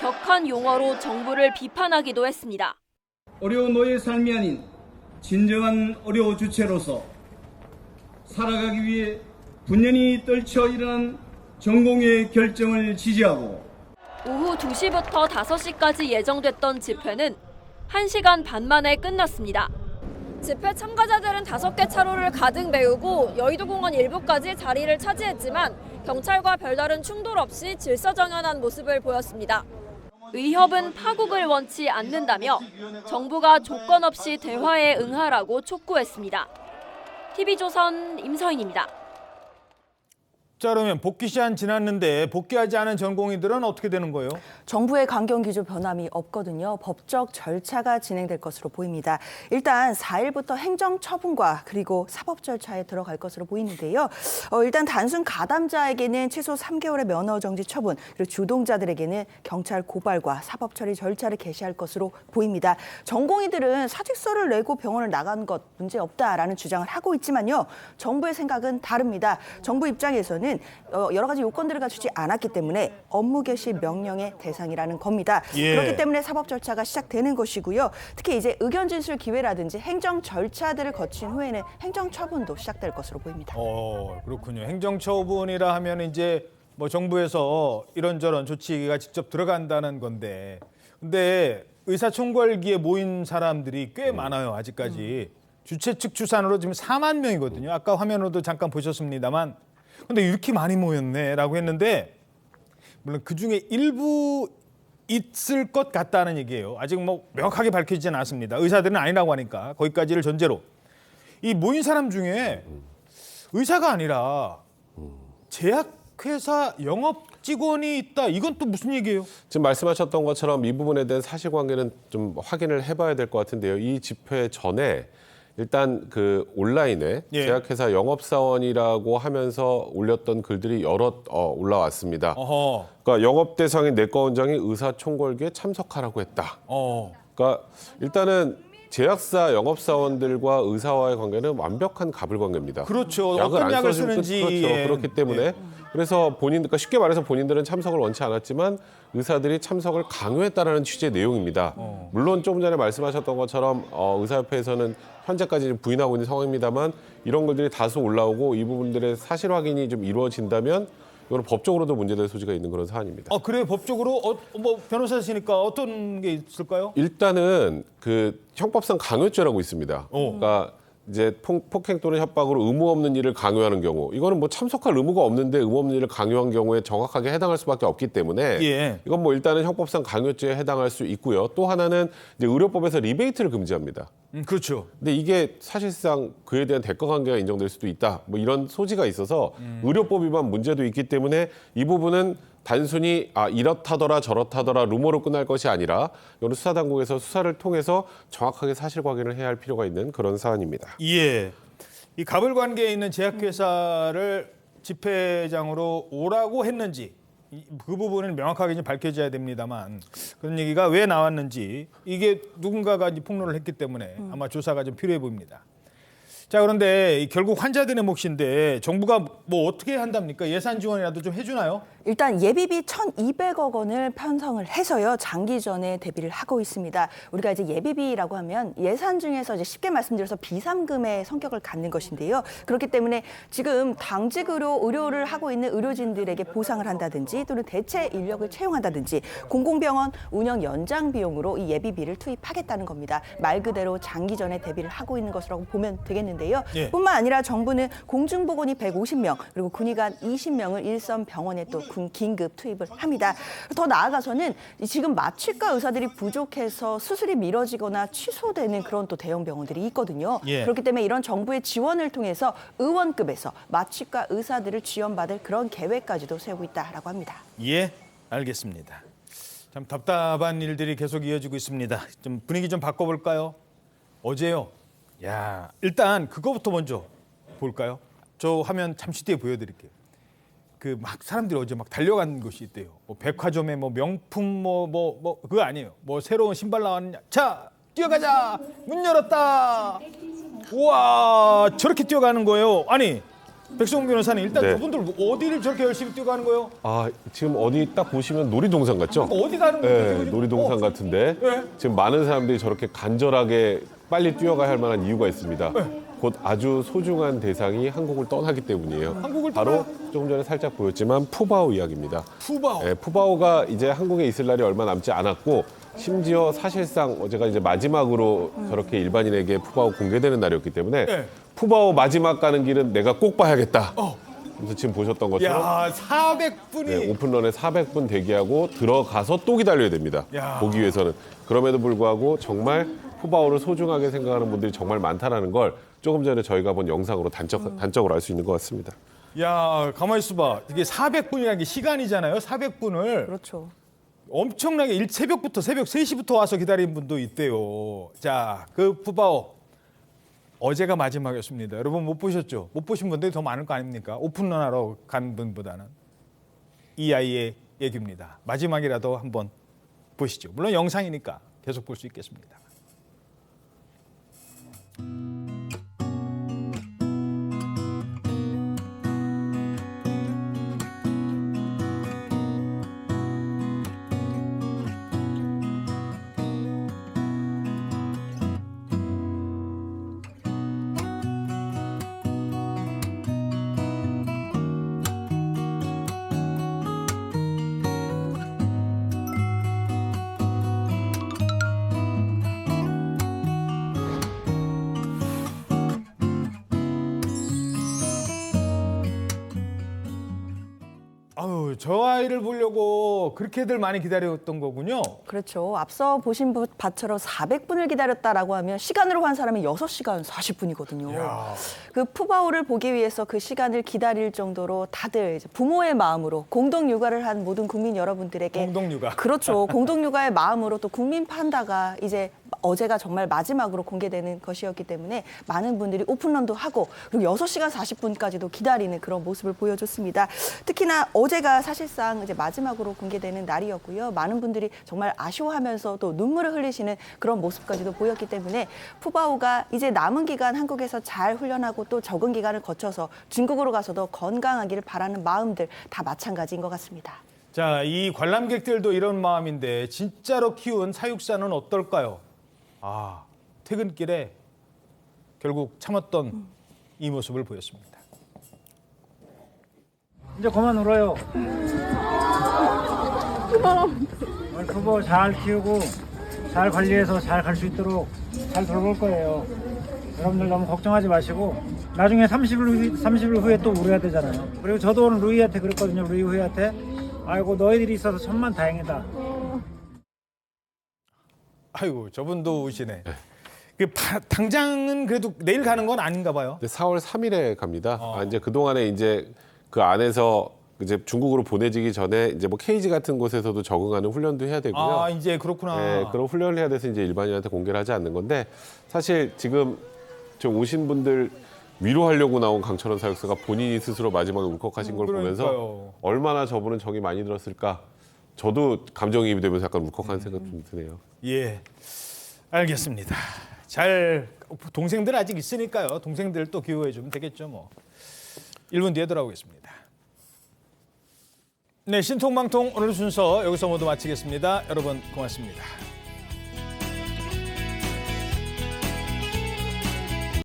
[SPEAKER 21] 격한 용어로 정부를 비판하기도 했습니다.
[SPEAKER 3] 어려운 노예의 삶이 아닌 진정한 어려운 주체로서 살아가기 위해 분연히 떨쳐 일어난 전공의 결정을 지지하고
[SPEAKER 21] 오후 2시부터 5시까지 예정됐던 집회는 1시간 반 만에 끝났습니다. 집회 참가자들은 5개 차로를 가득 메우고 여의도공원 일부까지 자리를 차지했지만 경찰과 별다른 충돌 없이 질서정연한 모습을 보였습니다. 의협은 파국을 원치 않는다며 정부가 조건 없이 대화에 응하라고 촉구했습니다. TV조선 임서인입니다.
[SPEAKER 1] 자, 그러면 복귀 시한 지났는데 복귀하지 않은 전공의들은 어떻게 되는 거예요?
[SPEAKER 8] 정부의 강경 기조 변함이 없거든요. 법적 절차가 진행될 것으로 보입니다. 일단 4일부터 행정 처분과 그리고 사법 절차에 들어갈 것으로 보이는데요. 일단 단순 가담자에게는 최소 3개월의 면허 정지 처분, 그리고 주동자들에게는 경찰 고발과 사법 처리 절차를 개시할 것으로 보입니다. 전공의들은 사직서를 내고 병원을 나간 것 문제 없다라는 주장을 하고 있지만요. 정부의 생각은 다릅니다. 정부 입장에서는 여러 가지 요건들을 갖추지 않았기 때문에 업무 개시 명령의 대상이라는 겁니다.
[SPEAKER 1] 예.
[SPEAKER 8] 그렇기 때문에 사법 절차가 시작되는 것이고요. 특히 이제 의견 진술 기회라든지 행정 절차들을 거친 후에는 행정 처분도 시작될 것으로 보입니다.
[SPEAKER 1] 그렇군요. 행정 처분이라 하면 이제 뭐 정부에서 이런저런 조치가 직접 들어간다는 건데, 근데 의사총괄기에 모인 사람들이 꽤 많아요. 아직까지 주최 측 추산으로 지금 4만 명이거든요. 아까 화면으로도 잠깐 보셨습니다만. 근데 이렇게 많이 모였네라고 했는데, 물론 그중에 일부 있을 것 같다는 얘기예요. 아직 뭐 명확하게 밝혀지진 않습니다. 의사들은 아니라고 하니까 거기까지를 전제로. 이 모인 사람 중에 의사가 아니라 제약회사 영업 직원이 있다. 이건 또 무슨 얘기예요?
[SPEAKER 24] 지금 말씀하셨던 것처럼 이 부분에 대한 사실관계는 좀 확인을 해봐야 될 것 같은데요. 이 집회 전에 일단 그 온라인에 제약회사 영업사원이라고 하면서 올렸던 글들이 여럿 올라왔습니다. 그러니까 영업 대상인 내과 원장이 의사총궐기에 참석하라고 했다. 그러니까 일단은 제약사 영업사원들과 의사와의 관계는 완벽한 가불관계입니다.
[SPEAKER 1] 그렇죠. 어떤 약을 쓰는지.
[SPEAKER 24] 그렇죠. 그렇기 때문에 그래서 그러니까 쉽게 말해서 본인들은 참석을 원치 않았지만 의사들이 참석을 강요했다라는 취지의 내용입니다. 물론 조금 전에 말씀하셨던 것처럼 의사협회에서는 현재까지 부인하고 있는 상황입니다만 이런 것들이 다수 올라오고 이 부분들의 사실 확인이 좀 이루어진다면 이거는 법적으로도 문제될 소지가 있는 그런 사안입니다.
[SPEAKER 1] 그래요? 법적으로 뭐 변호사시니까 어떤 게 있을까요?
[SPEAKER 24] 일단은 그 형법상 강요죄라고 있습니다. 그러니까 이제 폭행 또는 협박으로 의무 없는 일을 강요하는 경우, 이거는 뭐 참석할 의무가 없는데 의무 없는 일을 강요한 경우에 정확하게 해당할 수밖에 없기 때문에 이건 뭐 일단은 형법상 강요죄에 해당할 수 있고요. 또 하나는 이제 의료법에서 리베이트를 금지합니다.
[SPEAKER 1] 그렇죠.
[SPEAKER 24] 근데 이게 사실상 그에 대한 대가 관계가 인정될 수도 있다. 뭐 이런 소지가 있어서 의료법 위반 문제도 있기 때문에 이 부분은 단순히 이렇다더라 저렇다더라 루머로 끝날 것이 아니라 이거는 수사당국에서 수사를 통해서 정확하게 사실 확인을 해야 할 필요가 있는 그런 사안입니다.
[SPEAKER 1] 예, 이 가불관계에 있는 제약회사를 집회장으로 오라고 했는지 그 부분은 명확하게 좀 밝혀져야 됩니다만 그런 얘기가 왜 나왔는지 이게 누군가가 이제 폭로를 했기 때문에 아마 조사가 좀 필요해 보입니다. 자, 그런데 결국 환자들의 몫인데 정부가 뭐 어떻게 한답니까? 예산 지원이라도 좀 해주나요?
[SPEAKER 8] 일단 예비비 1,200억 원을 편성을 해서요. 장기전에 대비를 하고 있습니다. 우리가 이제 예비비라고 하면 예산 중에서 이제 쉽게 말씀드려서 비상금의 성격을 갖는 것인데요. 그렇기 때문에 지금 당직 의료를 하고 있는 의료진들에게 보상을 한다든지 또는 대체 인력을 채용한다든지 공공병원 운영 연장 비용으로 이 예비비를 투입하겠다는 겁니다. 말 그대로 장기전에 대비를 하고 있는 것이라고 보면 되겠는데요. 뿐만 아니라 정부는 공중보건이 150명 그리고 군의관 20명을 일선 병원에 또 긴급 투입을 합니다. 더 나아가서는 지금 마취과 의사들이 부족해서 수술이 미뤄지거나 취소되는 그런 또 대형 병원들이 있거든요. 그렇기 때문에 이런 정부의 지원을 통해서 의원급에서 마취과 의사들을 지원받을 그런 계획까지도 세우고 있다라고 합니다.
[SPEAKER 1] 예, 알겠습니다. 참 답답한 일들이 계속 이어지고 있습니다. 좀 분위기 좀 바꿔볼까요? 어제요. 야, 일단 그거부터 먼저 볼까요? 저 화면 잠시 뒤에 보여드릴게요. 그 막 사람들이 어제 막 달려간 곳이 있대요. 뭐 백화점에 뭐 명품 뭐 그거 아니에요. 뭐 새로운 신발 나왔느냐. 자, 뛰어가자. 문 열었다. 우와, 저렇게 뛰어가는 거예요. 아니, 백성훈 변호사님, 일단
[SPEAKER 24] 네.
[SPEAKER 1] 저분들 어디를 저렇게 열심히 뛰어가는 거예요?
[SPEAKER 24] 아, 지금 어디 딱 보시면 놀이동산 같죠?
[SPEAKER 1] 어디 가는 거예요?
[SPEAKER 24] 네, 놀이동산 같은데 지금 많은 사람들이 저렇게 간절하게 빨리 뛰어가야 할 만한 이유가 있습니다. 곧 아주 소중한 대상이 한국을 떠나기 때문이에요.
[SPEAKER 1] 한국을
[SPEAKER 24] 바로 조금 전에 살짝 보였지만 푸바오 이야기입니다.
[SPEAKER 1] 푸바오.
[SPEAKER 24] 네, 푸바오가 이제 한국에 있을 날이 얼마 남지 않았고 심지어 사실상 어제가 이제 마지막으로 저렇게 일반인에게 푸바오 공개되는 날이었기 때문에 푸바오 마지막 가는 길은 내가 꼭 봐야겠다. 그래서 지금 보셨던 것처럼
[SPEAKER 1] 야, 400분이.
[SPEAKER 24] 네, 오픈런에 400분 대기하고 들어가서 또 기다려야 됩니다.
[SPEAKER 1] 야.
[SPEAKER 24] 보기 위해서는. 그럼에도 불구하고 정말 푸바오를 소중하게 생각하는 분들이 정말 많다라는 걸 조금 전에 저희가 본 영상으로 단적으로 알 수 있는 것 같습니다.
[SPEAKER 1] 야, 가만히 있어봐. 이게 400분이라는 게 시간이잖아요. 400분을.
[SPEAKER 8] 그렇죠.
[SPEAKER 1] 엄청나게 새벽부터 새벽 3시부터 와서 기다린 분도 있대요. 자, 그 푸바오. 어제가 마지막이었습니다. 여러분 못 보셨죠? 못 보신 분들이 더 많을 거 아닙니까? 오픈런 하러 간 분보다는. 이 아이의 얘기입니다. 마지막이라도 한번 보시죠. 물론 영상이니까 계속 볼 수 있겠습니다. 아유, 저 아이를 보려고 그렇게들 많이 기다렸던 거군요.
[SPEAKER 8] 그렇죠. 앞서 보신 바처럼 400분을 기다렸다라고 하면 시간으로 한 사람이 6시간 40분이거든요. 그 푸바오를 보기 위해서 그 시간을 기다릴 정도로 다들 이제 부모의 마음으로 공동 육아를 한 모든 국민 여러분들에게
[SPEAKER 1] 공동 육아.
[SPEAKER 8] 그렇죠. 공동 육아의 마음으로 또 국민 판다가 이제 어제가 정말 마지막으로 공개되는 것이었기 때문에 많은 분들이 오픈런도 하고 그리고 6시간 40분까지도 기다리는 그런 모습을 보여줬습니다. 특히나 어제가 사실상 이제 마지막으로 공개되는 날이었고요. 많은 분들이 정말 아쉬워하면서 또 눈물을 흘리시는 그런 모습까지도 보였기 때문에 푸바오가 이제 남은 기간 한국에서 잘 훈련하고 또 적응 기간을 거쳐서 중국으로 가서도 건강하기를 바라는 마음들 다 마찬가지인 것 같습니다.
[SPEAKER 1] 자, 이 관람객들도 이런 마음인데 진짜로 키운 사육사는 어떨까요? 아, 퇴근길에 결국 참았던 이 모습을 보였습니다.
[SPEAKER 5] 이제 그만 울어요. 우리 부부 잘 키우고 잘 관리해서 잘 갈 수 있도록 잘 돌볼 거예요. 여러분들 너무 걱정하지 마시고 나중에 30일 후에 또 울어야 되잖아요. 그리고 저도 오늘 루이한테 그랬거든요. 루이 후이한테 아이고 너희들이 있어서 천만 다행이다.
[SPEAKER 1] 아이고, 저분도 우시네. 당장은 그래도 내일 가는 건 아닌가 봐요.
[SPEAKER 24] 4월 3일에 갑니다. 이제 그 동안에 이제 그 안에서 이제 중국으로 보내지기 전에 이제 뭐 케이지 같은 곳에서도 적응하는 훈련도 해야 되고요.
[SPEAKER 1] 아, 이제 그렇구나.
[SPEAKER 24] 네, 그런 훈련을 해야 돼서 이제 일반인한테 공개를 하지 않는 건데 사실 지금 좀 오신 분들 위로하려고 나온 강철원 사육사가 본인이 스스로 마지막에 울컥하신 걸 보면서 얼마나 저분은 정이 많이 들었을까. 저도 감정이입이 되면서 약간 울컥하는 생각 좀 드네요.
[SPEAKER 1] 예, 알겠습니다. 동생들 아직 있으니까요. 동생들 또 기호해주면 되겠죠, 뭐. 1분 뒤에 돌아오겠습니다. 네, 신통방통 오늘 순서 여기서 모두 마치겠습니다. 여러분 고맙습니다.